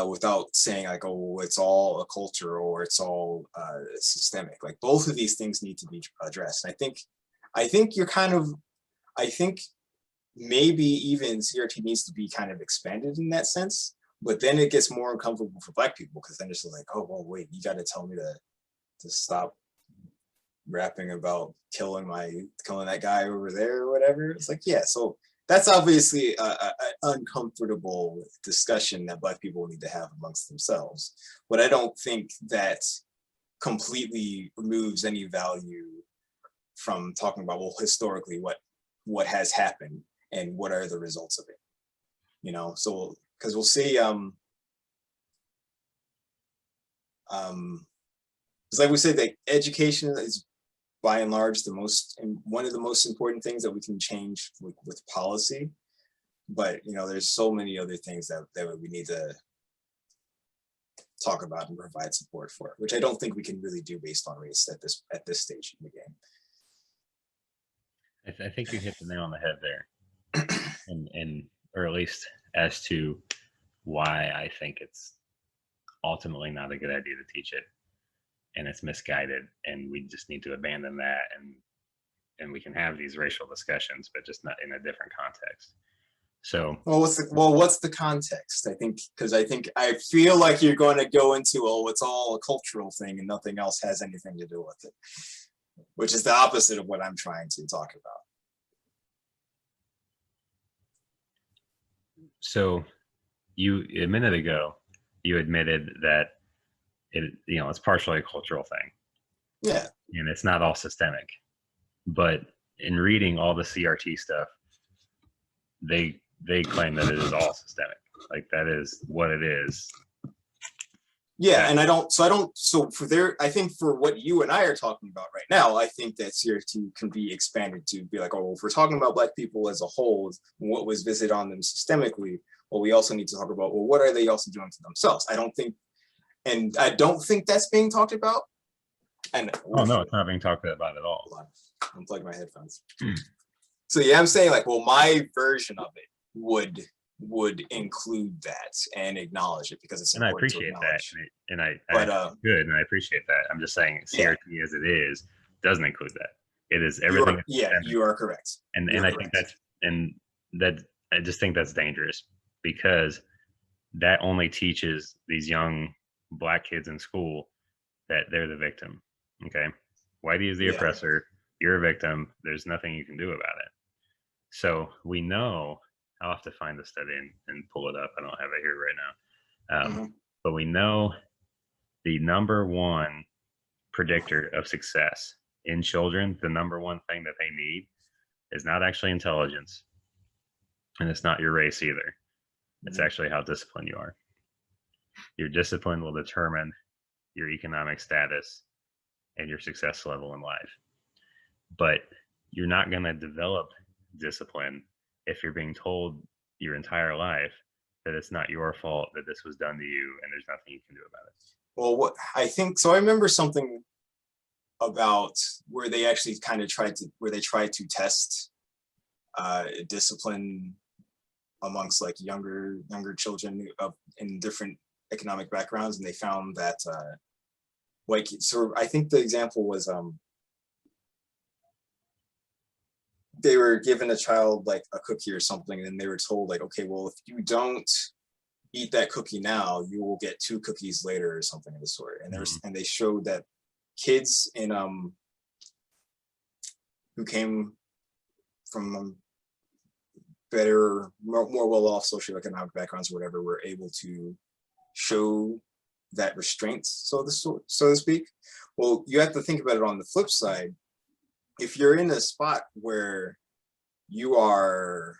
without saying like, oh, it's all a culture or it's all systemic. Like, both of these things need to be addressed. And I think I think maybe even CRT needs to be kind of expanded in that sense, but then it gets more uncomfortable for black people because then it's like, oh, well, wait, you got to tell me to stop rapping about killing that guy over there or whatever. It's like, yeah, so that's obviously an uncomfortable discussion that black people need to have amongst themselves. But I don't think that completely removes any value from talking about, well, historically, what has happened and what are the results of it. So because we'll see, it's like we said, that education is by and large one of the most important things that we can change with policy. But there's so many other things that we need to talk about and provide support for, which I don't think we can really do based on race at this stage in the game. I think you hit the nail on the head there, or at least as to why I think it's ultimately not a good idea to teach it, and it's misguided, and we just need to abandon that, and we can have these racial discussions, but just not in a different context. So, what's the context? I feel like you're going to go into, it's all a cultural thing and nothing else has anything to do with it, which is the opposite of what I'm trying to talk about. So, a minute ago, you admitted that it's partially a cultural thing. Yeah. And it's not all systemic. But in reading all the CRT stuff, they claim that it is all systemic. Like, that is what it is. Yeah, and I think for what you and I are talking about right now, I think that CRT can be expanded to be like, if we're talking about black people as a whole, what was visited on them systemically, we also need to talk about, what are they also doing to themselves? I don't think that's being talked about. And no, it's not being talked about at all. Hold on. Unplug my headphones. So yeah, I'm saying like, my version of it would include that and acknowledge it because it's important. And I appreciate that, good, and I appreciate that. I'm just saying CRT as it is doesn't include that. It is everything. You are correct. And I think I just think that's dangerous, because that only teaches these young black kids in school that they're the victim. Okay, whitey is the oppressor. You're a victim. There's nothing you can do about it. So we know. I'll have to find the study and pull it up. I don't have it here right now. But we know the number one predictor of success in children, the number one thing that they need, is not actually intelligence. And it's not your race either. It's actually how disciplined you are. Your discipline will determine your economic status and your success level in life. But you're not going to develop discipline if you're being told your entire life that it's not your fault that this was done to you and there's nothing you can do about it. Well, I remember something about where they actually kind of tried to test discipline amongst like younger children in different economic backgrounds, and they found that white kids. So I think the example was they were given a child like a cookie or something, and they were told like, okay, well, if you don't eat that cookie now, you will get 2 cookies later or something of the sort. And and they showed that kids in who came from better, more well-off socioeconomic backgrounds or whatever were able to show that restraint, so to speak. Well, you have to think about it on the flip side. If you're in a spot where you're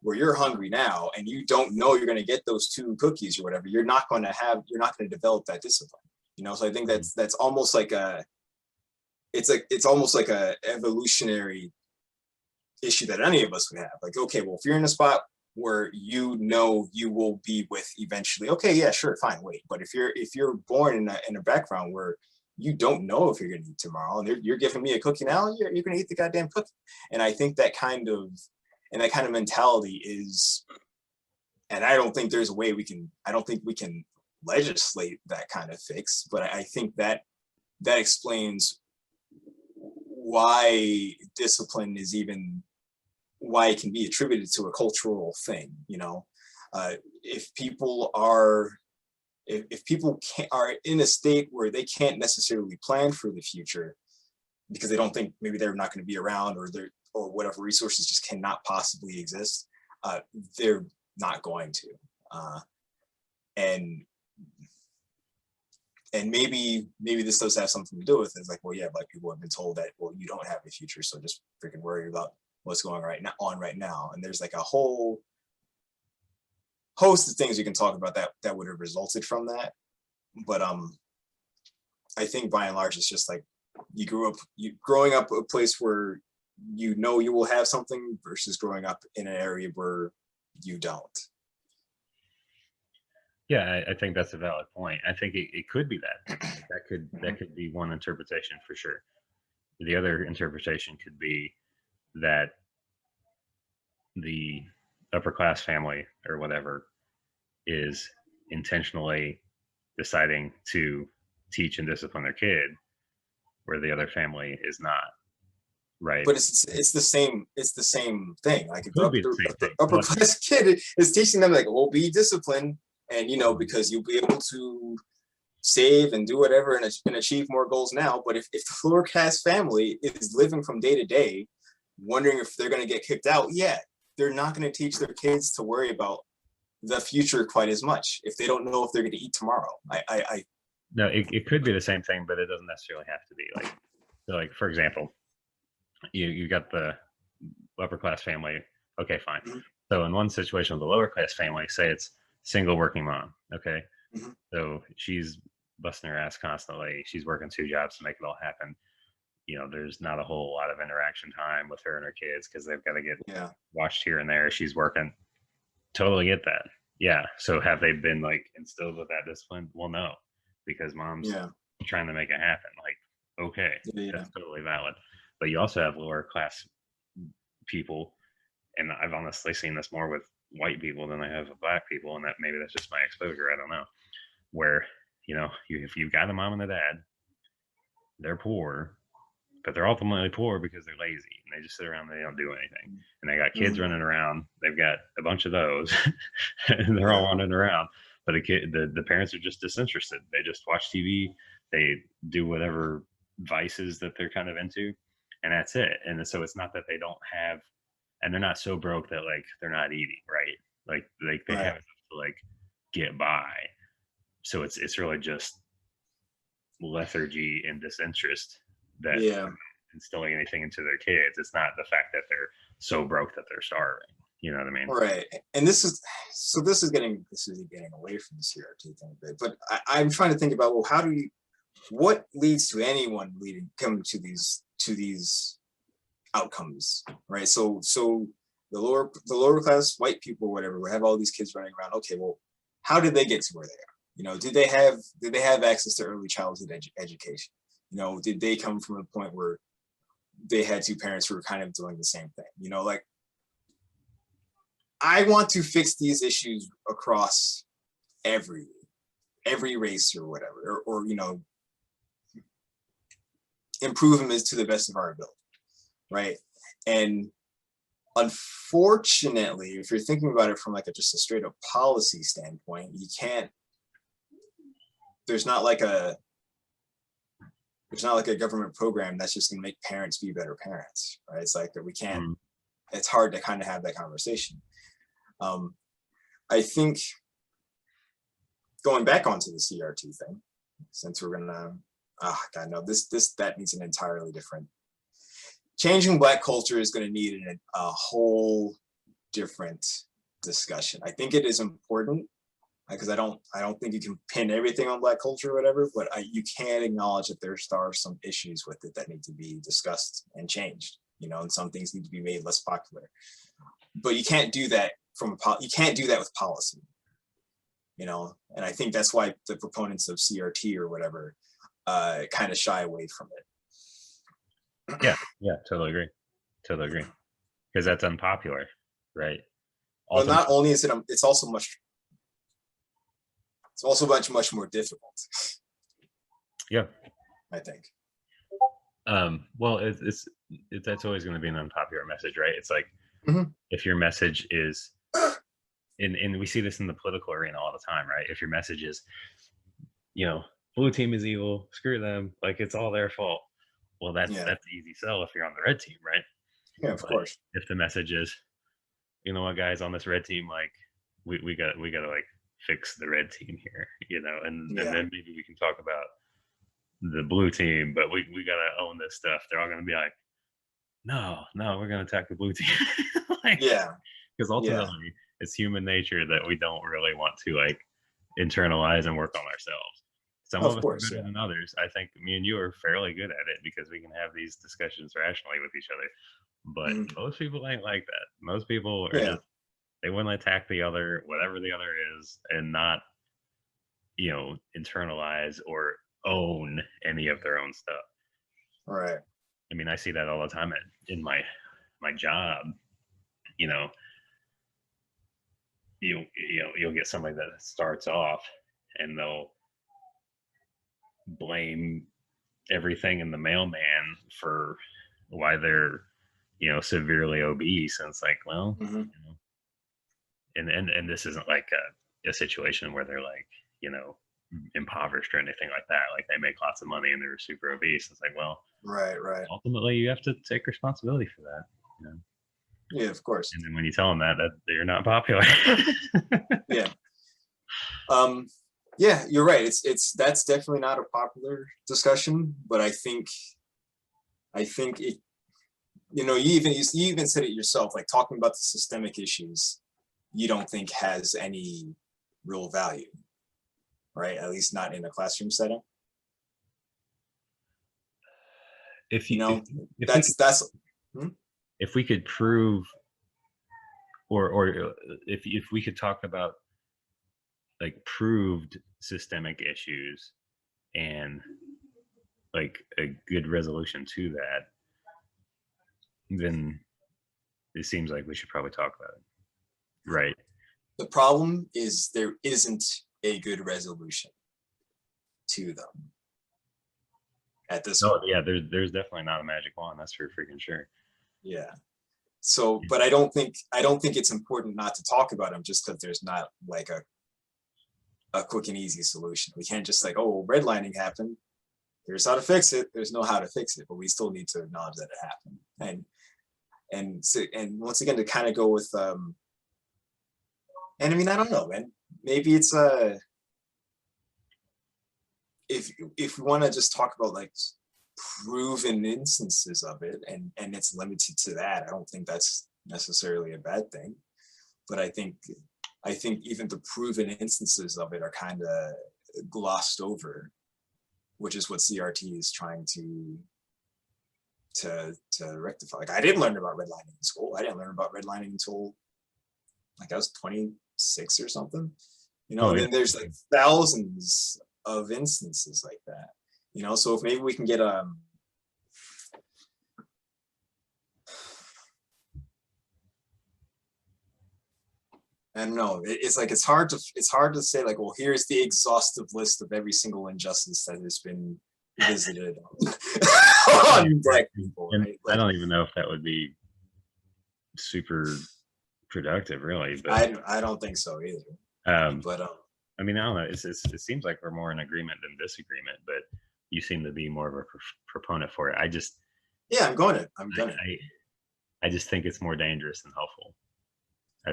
hungry now and you don't know you're going to get those 2 cookies or whatever, you're not going to develop that discipline. So I think that's almost like it's almost like a evolutionary issue that any of us would have. Like, okay, well, if you're in a spot where you know you will be with eventually. Okay, yeah, sure, fine, wait. But if you're born in a background where you don't know if you're going to eat tomorrow, and you're giving me a cookie now, you're going to eat the goddamn cookie. And I think that kind of mentality is, and I don't think there's a way we can. I don't think we can legislate that kind of fix, but I think that explains why discipline is even, why it can be attributed to a cultural thing. If people are, if people are in a state where they can't necessarily plan for the future because they don't think maybe they're not going to be around, or whatever resources just cannot possibly exist, they're not going to. And maybe this does have something to do with it. It's like, well, yeah, Black people have been told that, well, you don't have a future, so just freaking worry about what's going right now. And there's like a whole host of things you can talk about that would have resulted from that. But I think by and large, it's just like growing up a place where you know you will have something versus growing up in an area where you don't. Yeah, I think that's a valid point. I think it could be that. That could be one interpretation for sure. The other interpretation could be that the upper class family or whatever is intentionally deciding to teach and discipline their kid, where the other family is not. Right. But it's the same thing. Like if the upper class kid is teaching them like, well, be disciplined, and because you'll be able to save and do whatever and achieve more goals now. But if the lower class family is living from day to day, wondering if they're going to get kicked out, yeah, they're not going to teach their kids to worry about the future quite as much if they don't know if they're going to eat tomorrow. No, it could be the same thing, but it doesn't necessarily have to be. Like for example, you got the upper class family. Okay, fine. Mm-hmm. So in one situation with the lower class family, say it's single working mom. Okay. Mm-hmm. So she's busting her ass constantly. She's working 2 jobs to make it all happen. There's not a whole lot of interaction time with her and her kids because they've got to get watched here and there. She's working. Totally get that. Yeah. So have they been like instilled with that discipline? Well, no, because mom's trying to make it happen. Like, okay, that's totally valid. But you also have lower class people, and I've honestly seen this more with white people than I have with Black people, and that maybe that's just my exposure. I don't know. Where if you've got a mom and a dad, they're poor, but they're ultimately poor because they're lazy and they just sit around and they don't do anything. And they got kids running around. They've got a bunch of those, and they're all running around. But the parents are just disinterested. They just watch TV. They do whatever vices that they're kind of into, and that's it. And so it's not that they don't have, and they're not so broke that like they're not eating, right? Like they have enough to like get by. So it's really just lethargy and disinterest that instilling anything into their kids. It's not the fact that they're so broke that they're starving. You know what I mean? Right. And this is getting away from the CRT thing a bit. But I'm trying to think about, well, what leads to anyone coming to these outcomes, right? So the lower class white people, or whatever, will have all these kids running around. Okay, well, how did they get to where they are? Did they have access to early childhood education? Did they come from a point where they had 2 parents who were kind of doing the same thing? Like, I want to fix these issues across every race or whatever, or improve them as to the best of our ability, right? And unfortunately, if you're thinking about it from like just a straight up policy standpoint, you can't. There's not like a government program that's just going to make parents be better parents, right? It's like that we can't. It's hard to kind of have that conversation. I think going back onto the CRT thing, since we're gonna, that needs an entirely different. Changing Black culture is going to need a whole different discussion. I think it is important because I don't think you can pin everything on Black culture or whatever, but you can acknowledge that there are some issues with it that need to be discussed and changed. And some things need to be made less popular. But you can't do that you can't do that with policy, you know, and I think that's why the proponents of CRT or whatever kind of shy away from it. Yeah, totally agree. Because that's unpopular, right? Well, not only is it, it's also much more difficult. Yeah, I think. Well, it's that's always going to be an unpopular message, right? It's like if your message is, and we see this in the political arena all the time, right? If your message is, you know, blue team is evil, screw them, like it's all their fault. Well, that's an easy sell if you're on the red team, right? Yeah, of course. If the message is, you know what, guys, on this red team, like we got to like fix the red team here, you know, and then maybe we can talk about the blue team, but we got to own this stuff. They're all going to be like, no, we're going to attack the blue team. Like, because ultimately it's human nature that we don't really want to like internalize and work on ourselves. Some of us are better than others. I think me and you are fairly good at it because we can have these discussions rationally with each other. But most people ain't like that. Most people are just, they want to attack the other, whatever the other is, and not, you know, internalize or own any of their own stuff. Right. I mean, I see that all the time in my job. You know, you'll get somebody that starts off and they'll blame everything in the mailman for why they're, you know, severely obese, and it's like, well, you know, and this isn't like a situation where they're like, you know, impoverished or anything like that. Like they make lots of money and they're super obese. It's like, well, right. Ultimately, you have to take responsibility for that. You know? Yeah, of course. And then when you tell them that you're not popular. Yeah, you're right. It's that's definitely not a popular discussion, but I think it, you know, you even said it yourself, like talking about the systemic issues, you don't think has any real value, right? At least not in a classroom setting. If you know, if we could prove, or if we could talk about like proved systemic issues and like a good resolution to that, then it seems like we should probably talk about it, right? The problem is there isn't a good resolution to them at this point. Yeah, there's definitely not a magic wand, that's for freaking sure. Yeah. So, but I don't think it's important not to talk about them just because there's not like a quick and easy solution. We can't just like, oh, redlining happened, here's how to fix it. There's no how to fix it, but we still need to acknowledge that it happened. And once again, to kind of go with and I mean, I don't know, man, maybe it's if we want to just talk about like proven instances of it and it's limited to that, I don't think that's necessarily a bad thing. But I think even the proven instances of it are kind of glossed over, which is what CRT is trying to rectify. Like I didn't learn about redlining in school. I didn't learn about redlining until like I was 26 or something. You know, and then there's like thousands of instances like that. You know, so if maybe we can get I don't know. It's like it's hard to say like, well, here's the exhaustive list of every single injustice that has been visited on black people. Right? Like, I don't even know if that would be super productive, really. But I don't think so either. But I mean, I don't know. It seems like we're more in agreement than disagreement, but you seem to be more of a proponent for it. I'm gonna. I just think it's more dangerous than helpful. I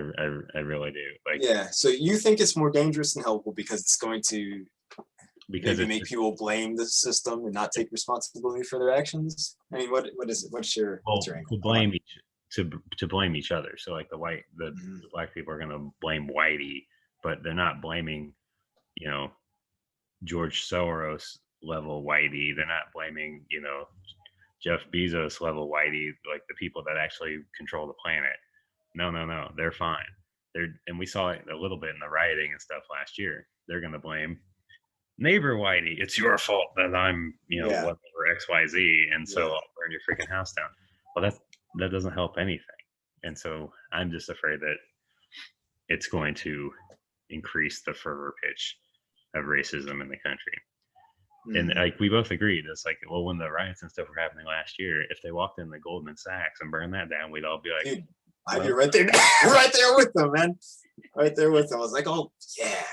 really do. Like, yeah. So you think it's more dangerous than helpful because it's going to maybe make people blame the system and not take responsibility for their actions? I mean, what is it? What's your angle? To blame each other. So like the black people are going to blame Whitey, but they're not blaming, you know, George Soros level Whitey. They're not blaming, you know, Jeff Bezos level Whitey, like the people that actually control the planet. No, they're fine. and we saw it a little bit in the rioting and stuff last year. They're going to blame neighbor Whitey. It's your fault that I'm, Yeah. whatever XYZ, and so Yeah. I'll burn your freaking house down. Well, that doesn't help anything. And so I'm just afraid that it's going to increase the fervor pitch of racism in the country. And Mhm. like we both agreed, it's like, well, when the riots and stuff were happening last year, if they walked in the Goldman Sachs and burned that down, we'd all be like, Dude, I'd be well, right there, right there with them, man. Right there with them. I was like, oh yeah.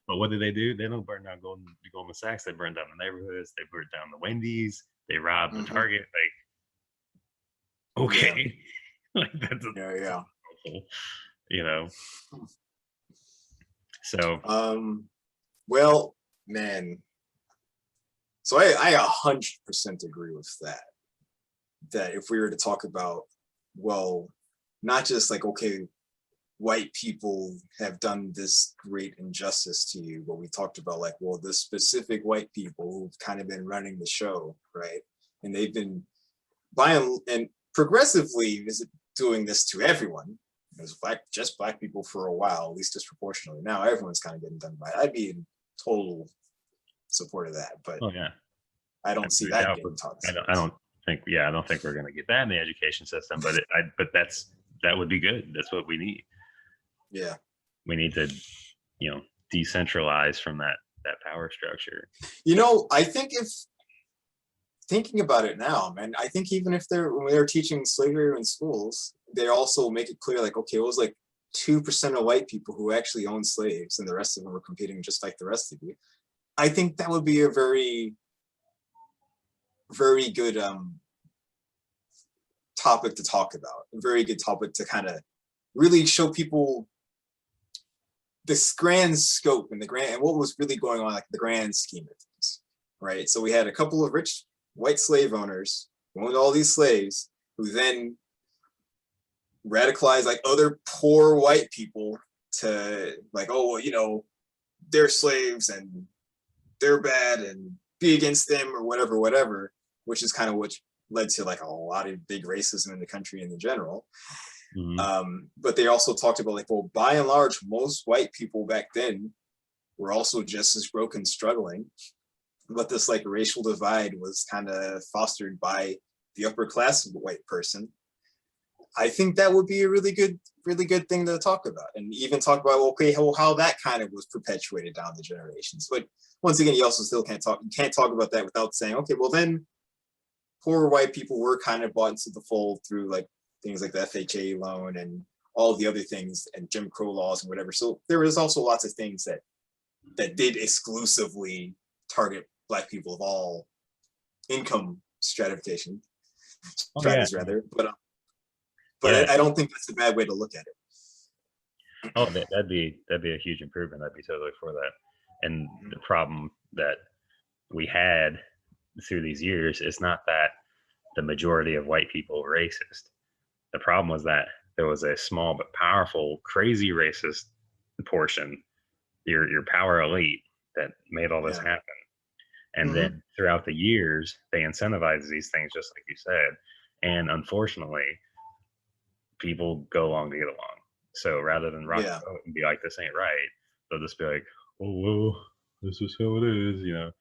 but what did they do? They don't burn down Goldman Sachs. They burned down the neighborhoods. They burned down the Wendy's. They robbed the Mhm. Target. Like, okay, like that's Yeah. awful, you know. So Well, man. So I 100% agree with that. That if we were to talk about, well, not just like, okay, white people have done this great injustice to you, but we talked about like, well, the specific white people who've kind of been running the show, right? And they've been and progressively doing this to everyone. It was just black people for a while, at least disproportionately. Now everyone's kind of getting done by it. I'd be in total support of that, but oh yeah, I don't see that getting taught. I don't think we're going to get that in the education system, but but that would be good. That's what we need. Yeah, we need to decentralize from that power structure. I think if thinking about it now, man, I think even if when they're teaching slavery in schools, they also make it clear, like, okay, it was like 2% of white people who actually owned slaves, and the rest of them were competing just like the rest of you. I think that would be a very, very good topic to talk about. A very good topic to kind of really show people this grand scope and what was really going on, like the grand scheme of things, right? So we had a couple of rich white slave owners who owned all these slaves, who then radicalized like other poor white people to like, oh, well, they're slaves and they're bad and be against them or whatever, which is kind of what led to like a lot of big racism in the country in general. Mm-hmm. But they also talked about like, well, by and large, most white people back then were also just as broke and struggling. But this like racial divide was kind of fostered by the upper class white person. I think that would be a really good thing to talk about, and even talk about, okay, how that kind of was perpetuated down the generations. But once again, you also still can't talk about that without saying, okay, well then poor white people were kind of brought into the fold through like things like the FHA loan and all the other things and Jim Crow laws and whatever. So there was also lots of things that did exclusively target black people of all income stratification, rather. But I don't think that's a bad way to look at it. Oh, that'd be a huge improvement. I'd be totally for that. And the problem that we had through these years is not that the majority of white people were racist. The problem was that there was a small but powerful, crazy racist portion, your power elite, that made all this happen. And then throughout the years, they incentivized these things, just like you said. And unfortunately, people go along to get along. So rather than rock the boat and be like, this ain't right, they'll just be like, oh, well, this is how it is,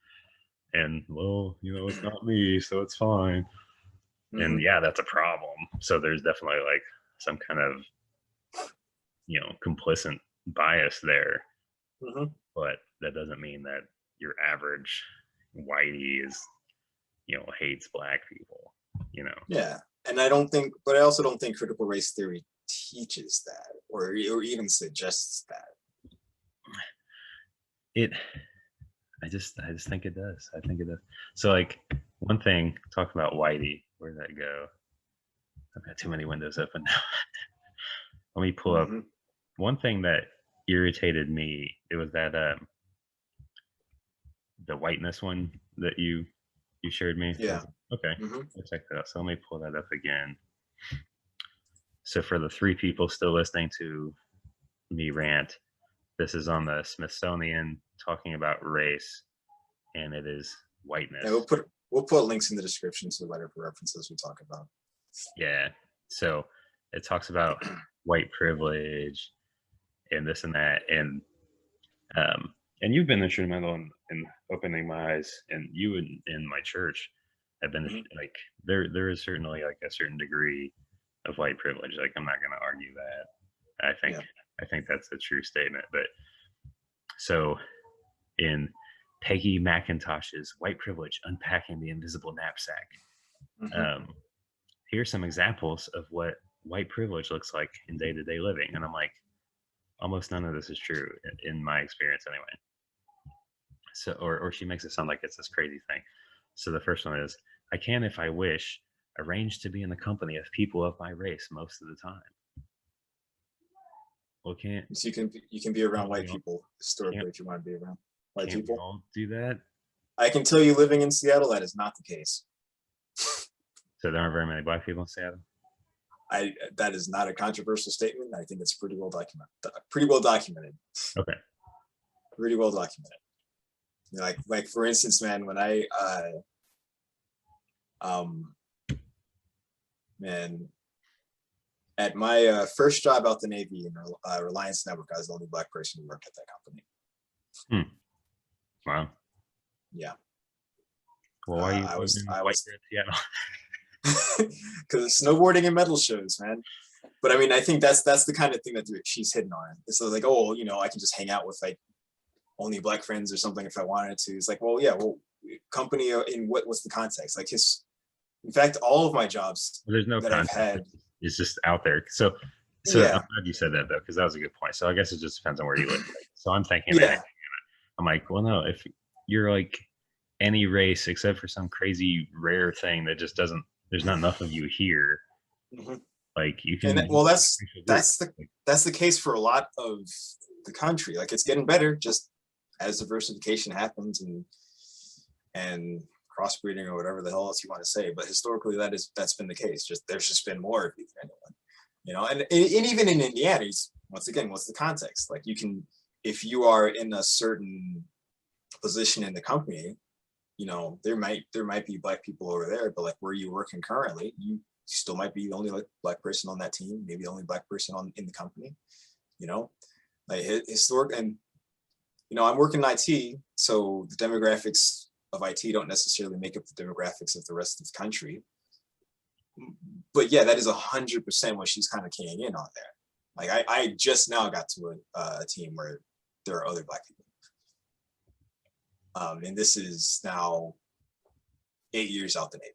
and well, it's not me, so it's fine. And yeah, that's a problem. So there's definitely like some kind of complicit bias there. But that doesn't mean that your average whitey is hates black people. Yeah, and I also don't think critical race theory teaches that or even suggests that. I just think it does. I think it does. So like one thing, talking about whitey, where did that go? I've got too many windows open now. Let me pull up one thing that irritated me. It was that the whiteness one that you shared me. Yeah. Okay. I'll check that out. So let me pull that up again. So for the 3 people still listening to me rant, this is on the Smithsonian talking about race, and it is whiteness. Yeah, we'll put links in the description to whatever references we talk about. Yeah. So it talks about white privilege and this and that, and you've been instrumental in opening my eyes, and you in my church have been like there is certainly like a certain degree of white privilege. Like I'm not going to argue that. I think that's a true statement. But so in Peggy McIntosh's White Privilege: Unpacking the Invisible Knapsack, here's some examples of what white privilege looks like in day-to-day living. And I'm like, almost none of this is true in my experience anyway. So, or she makes it sound like it's this crazy thing. So the first one is, I can, if I wish, arrange to be in the company of people of my race most of the time. Well, can't so you can be around white people historically if you want to be around white people. We all do that? I can tell you, living in Seattle, that is not the case. So there aren't very many black people in Seattle? That is not a controversial statement. I think it's pretty well documented. Okay. Pretty well documented. You know, like for instance, man, when I at my first job out the Navy in Reliance Network, I was the only black person who worked at that company. Wow. Yeah. Well, why are you I was in Seattle? Because snowboarding and medal shows, man. But I mean, I think that's the kind of thing that she's hitting on. It's like, oh, you know, I can just hang out with like only black friends or something if I wanted to. It's like, well, yeah, well, company in what's the context? Like in fact, all of my jobs there's no that context. I've had. It's just out there. So yeah. I'm glad you said that though, because that was a good point. So I guess it just depends on where you live. So I'm thinking, I'm like, well, no, if you're like any race except for some crazy rare thing that just doesn't, there's not enough of you here. Like you can. And that's the case for a lot of the country. Like it's getting better just as diversification happens and crossbreeding or whatever the hell else you want to say. But historically, that's been the case. There's just been more of you than anyone. You know, and even in Indiana, once again, what's the context? Like you can, if you are in a certain position in the company, you know, there might be black people over there, but like where you're working currently, you still might be the only like black person on that team, maybe the only black person in the company, you know, like historic. And, you know, I'm working in IT, so the demographics of IT don't necessarily make up the demographics of the rest of the country. But yeah, that is 100% what she's kind of keying in on there. Like I just now got to a team where there are other black people. And this is now 8 years out the Navy.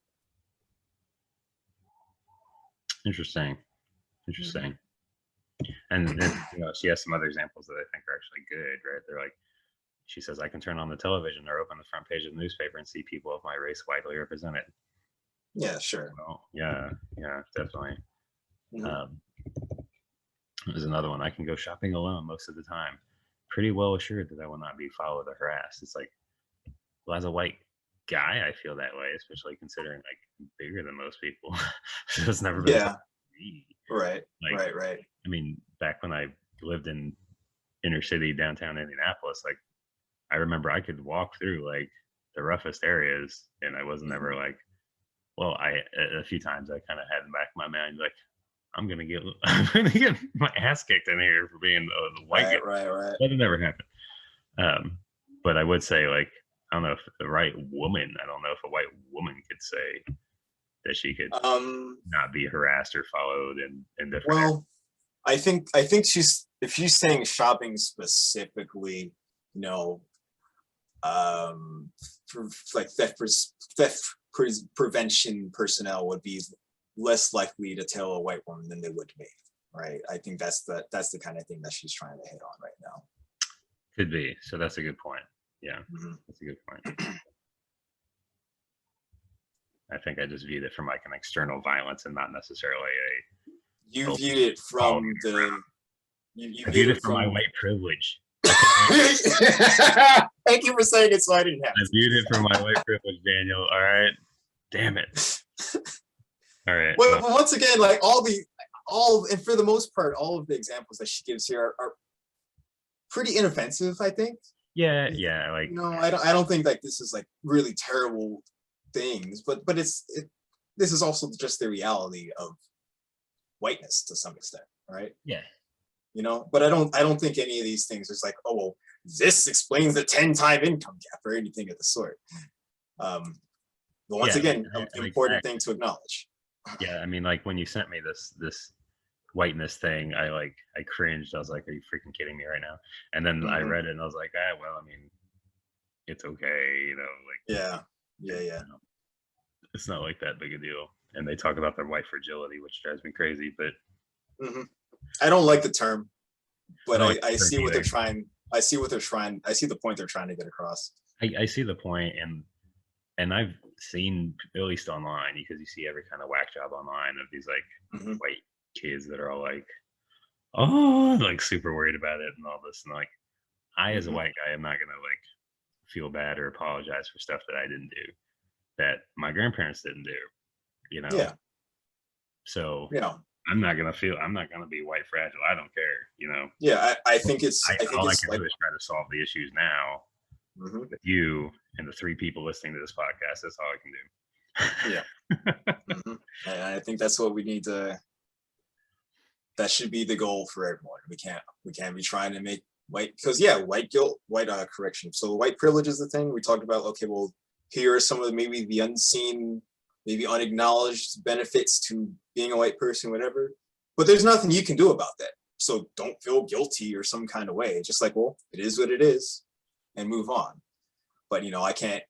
Interesting. And you know, she has some other examples that I think are actually good, right? They're like, she says, I can turn on the television or open the front page of the newspaper and see people of my race widely represented. Yeah, sure. Well, yeah, definitely. There's another one. I can go shopping alone most of the time, pretty well assured that I will not be followed or harassed. It's like, well, as a white guy, I feel that way, especially considering like bigger than most people. So it's never been me. Right. Like, Right. I mean, back when I lived in inner city downtown Indianapolis, like I remember I could walk through like the roughest areas, and I wasn't ever like, well, a few times I kind of had in the back of my mind like, I'm gonna get my ass kicked in here for being the white guy. Right. That never happened. But I would say, like, I don't know if the right woman, I don't know if a white woman could say that she could not be harassed or followed in different areas. I think if she's saying shopping specifically, you know, for like theft prevention personnel would be less likely to tell a white woman than they would me, right? I think that's the kind of thing that she's trying to hit on right now. Could be. So that's a good point. Yeah, that's a good point. I think I just viewed it from like an external violence and not necessarily a. You viewed it from the. You viewed it from my white privilege. Thank you for saying it, so I didn't have to. I viewed it from my white privilege, Daniel. All right, damn it. All right. Well, once again, like and for the most part, all of the examples that she gives here are pretty inoffensive, I think. Yeah, like, no, I don't think like this is like really terrible things, but this is also just the reality of whiteness to some extent, right? Yeah. you know. But I don't think any of these things is like, oh well, this explains the 10-time income gap or anything of the sort. But once again, an important thing to acknowledge. Yeah, I mean, like when you sent me this whiteness thing, I cringed. I was like, are you freaking kidding me right now? And then I read it and I was like, well, I mean, it's okay, you know, like yeah. You know, it's not like that big a deal. And they talk about their white fragility, which drives me crazy. But I don't like the term, but I see what either. they're trying. I see what they're trying. I see the point they're trying to get across. I see the point, and I've seen, at least online, because you see every kind of whack job online of these like white kids that are all like, oh, like super worried about it and all this. And like, I as a white guy am not gonna like feel bad or apologize for stuff that I didn't do, that my grandparents didn't do, you know. Yeah. So yeah, I'm not gonna be white fragile. I don't care, you know. Yeah, I think it's. All I can do is try to solve the issues now with you and the 3 people listening to this podcast. That's all I can do. Yeah. And I think that's what we need to. That should be the goal for everyone. We can't be trying to make white, because white guilt, white correction. So white privilege is the thing we talked about. Okay, well, here are some of maybe the unseen, maybe unacknowledged benefits to being a white person, whatever. But there's nothing you can do about that. So don't feel guilty or some kind of way. Just like, well, it is what it is, and move on. But you know, I can't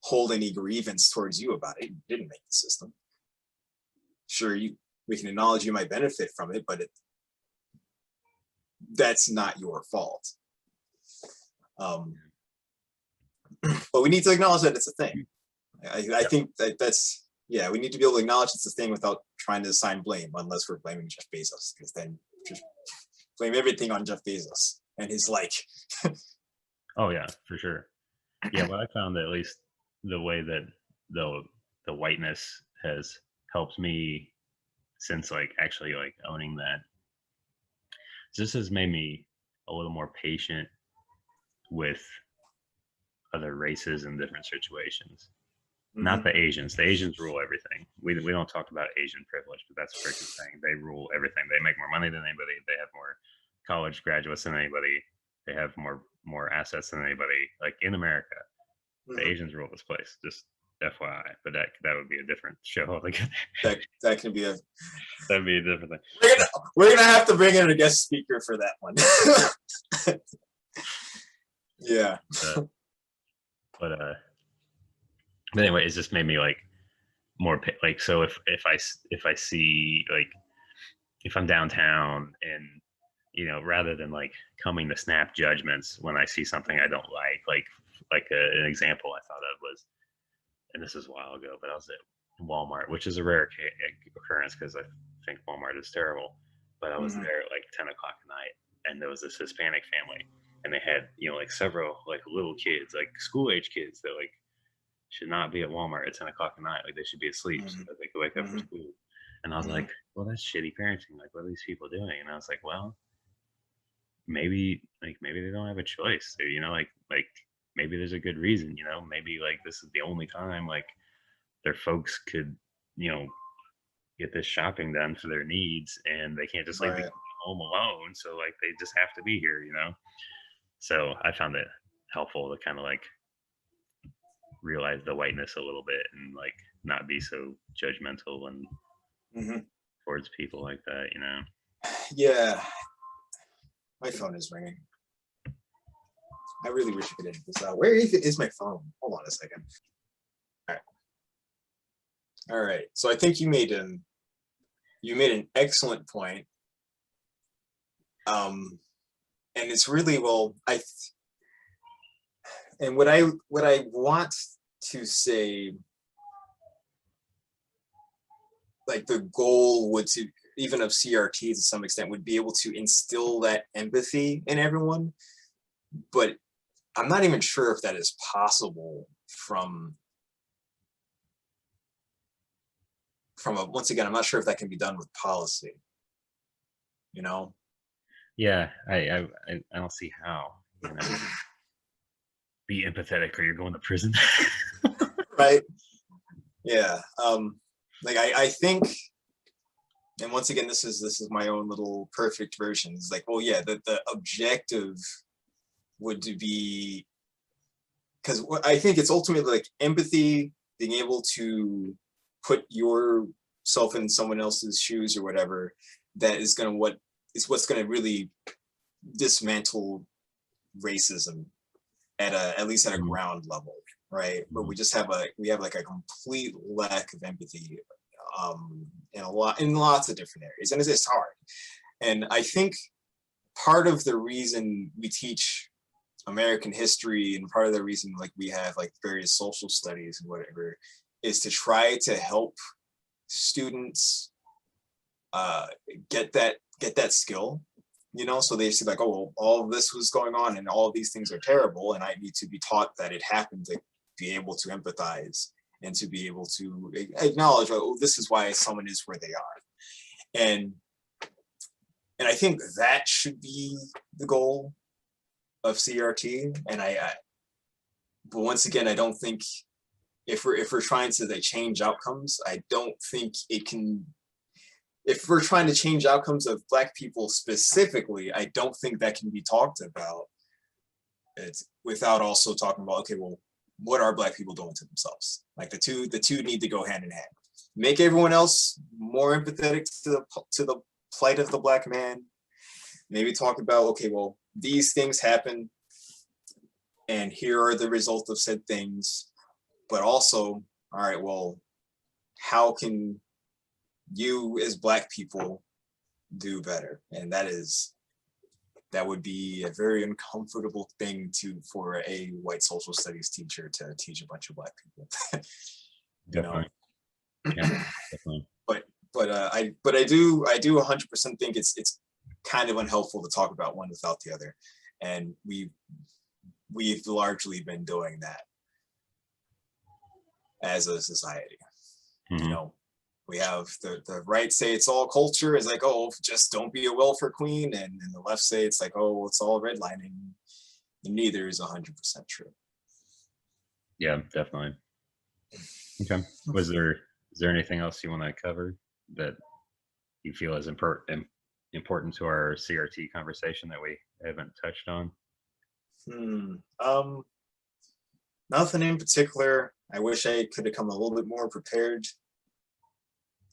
hold any grievance towards you about it. You didn't make the system. Sure, we can acknowledge you might benefit from it, but that's not your fault. But we need to acknowledge that it's a thing. I think that's we need to be able to acknowledge it's a thing without trying to assign blame, unless we're blaming Jeff Bezos, because then just blame everything on Jeff Bezos and his like. Oh yeah, for sure. Yeah, what I found, at least the way that the whiteness has helped me since like actually like owning that, this has made me a little more patient with other races in different situations. Not the Asians. The Asians rule everything. We don't talk about Asian privilege, but that's a freaking thing. They rule everything. They make more money than anybody. They have more college graduates than anybody. They have more assets than anybody. Like in America, the Asians rule this place. Just FYI. But that would be a different show altogether. That can be that'd be a different thing. We're gonna have to bring in a guest speaker for that one. Yeah. But anyway, it's just made me like more like, so if I see, like, if I'm downtown and, you know, rather than like coming to snap judgments when I see something I don't like an example I thought of was, and this is a while ago, but I was at Walmart, which is a rare occurrence because I think Walmart is terrible, but I was there at like 10 o'clock at night, and there was this Hispanic family, and they had, you know, like several like little kids, like school age kids that like should not be at Walmart at 10 o'clock at night. Like they should be asleep so that they could wake up for school. And I was like, well, that's shitty parenting. Like, what are these people doing? And I was like, well, maybe they don't have a choice. You know, like maybe there's a good reason, you know, maybe like this is the only time like their folks could, you know, get this shopping done for their needs, and they can't just like be home alone. So like they just have to be here, you know? So I found it helpful to kind of like realize the whiteness a little bit and like not be so judgmental and towards people like that, you know? Yeah. My phone is ringing. I really wish I could edit this out. Where is my phone? Hold on a second. All right. So I think you made an excellent point. And it's really, well, and what I want to say, like the goal would to, even of CRT to some extent, would be able to instill that empathy in everyone. But I'm not even sure if that is possible from once again, I'm not sure if that can be done with policy, you know? Yeah, I don't see how, you know. Be empathetic or you're going to prison. Right. Yeah. Like I think and once again, this is my own little perfect version. It's like, well, yeah, the objective would be, because I think it's ultimately like empathy, being able to put yourself in someone else's shoes or whatever, that is what's gonna really dismantle racism at least at a Mhm. ground level, right? But Mhm. we have like a complete lack of empathy in lots of different areas, and it's hard. And I think part of the reason we teach American history and part of the reason like we have like various social studies and whatever is to try to help students uh, get that skill, so they see like, oh, well, all of this was going on and all of these things are terrible, and I need to be taught that it happened to be able to empathize and to be able to acknowledge, oh, this is why someone is where they are. And I think that should be the goal of CRT. But once again, I don't think if we're trying to like change outcomes, I don't think it can. If we're trying to change outcomes of Black people specifically, I don't think that can be talked about. It's without also talking about, okay, well, what are Black people doing to themselves? Like the two need to go hand in hand. Make everyone else more empathetic to the plight of the Black man. Maybe talk about, okay, well, these things happen, and here are the results of said things. But also, all right, well, how can you as Black people do better? And that would be a very uncomfortable thing for a white social studies teacher to teach a bunch of Black people. you know Definitely. Yeah, definitely. but I do 100% think it's kind of unhelpful to talk about one without the other, and we've largely been doing that as a society. you Mhm. know we have the right say it's all culture, is like, oh, just don't be a welfare queen, and the left say it's like, oh, it's all redlining. And neither is 100% true. Yeah, definitely. Okay. Is there anything else you want to cover that you feel is important to our CRT conversation that we haven't touched on? Hmm. Nothing in particular. I wish I could have come a little bit more prepared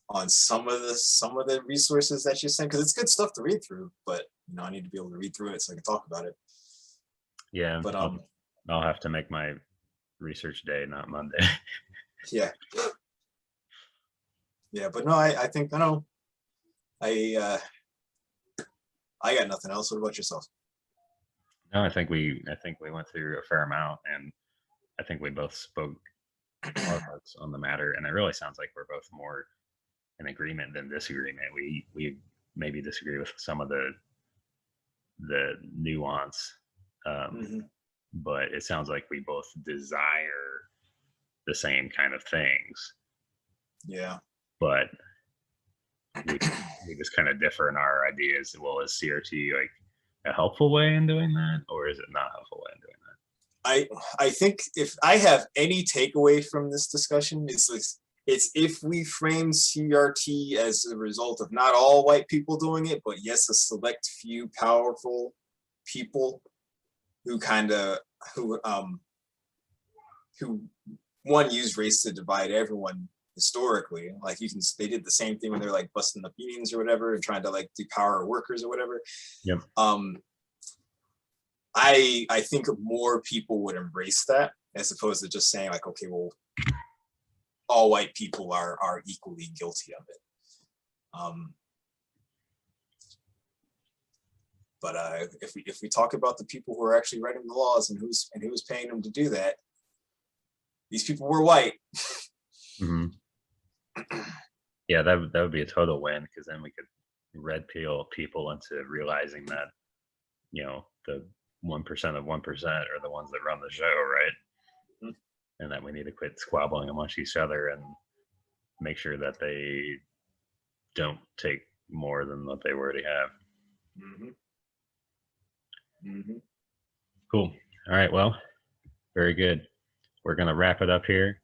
on some of the resources that you sent, because it's good stuff to read through. But I need to be able to read through it so I can talk about it. Yeah, But I'll have to make my research day, not Monday. yeah, yeah. But no, I think I I got nothing else. What about yourself? No, I think we went through a fair amount, and I think we both spoke our hearts on the matter, and it really sounds like we're both more in agreement than disagreement. We maybe disagree with some of the nuance, um, Hmm. but it sounds like we both desire the same kind of things, Yeah. but we we just kind of differ in our ideas. Well, is CRT like a helpful way in doing that, or is it not a helpful way in doing that? I think if I have any takeaway from this discussion, it's if we frame CRT as a result of not all white people doing it, but yes, a select few powerful people who kind of who one use race to divide everyone historically. Like they did the same thing when they're like busting up unions or whatever and trying to like depower workers or whatever. Yep. Um, I think more people would embrace that as opposed to just saying like, okay, well, all white people are equally guilty of it. Um, but if we talk about the people who are actually writing the laws and who's paying them to do that, these people were white. Hmm. Yeah, that would be a total win, because then we could red pill people into realizing that the 1% of 1% are the ones that run the show, right? And that we need to quit squabbling amongst each other and make sure that they don't take more than what they already have. Mm-hmm. Mm-hmm. Cool. All right. Well, very good. We're going to wrap it up here.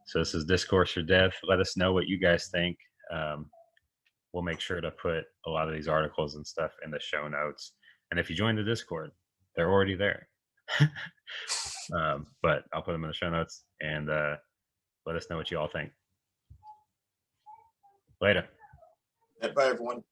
So this is Discourse for Dev. Let us know what you guys think. Um, we'll make sure to put a lot of these articles and stuff in the show notes. And if you join the Discord, they're already there. But I'll put them in the show notes, and let us know what you all think. Later. Bye, everyone.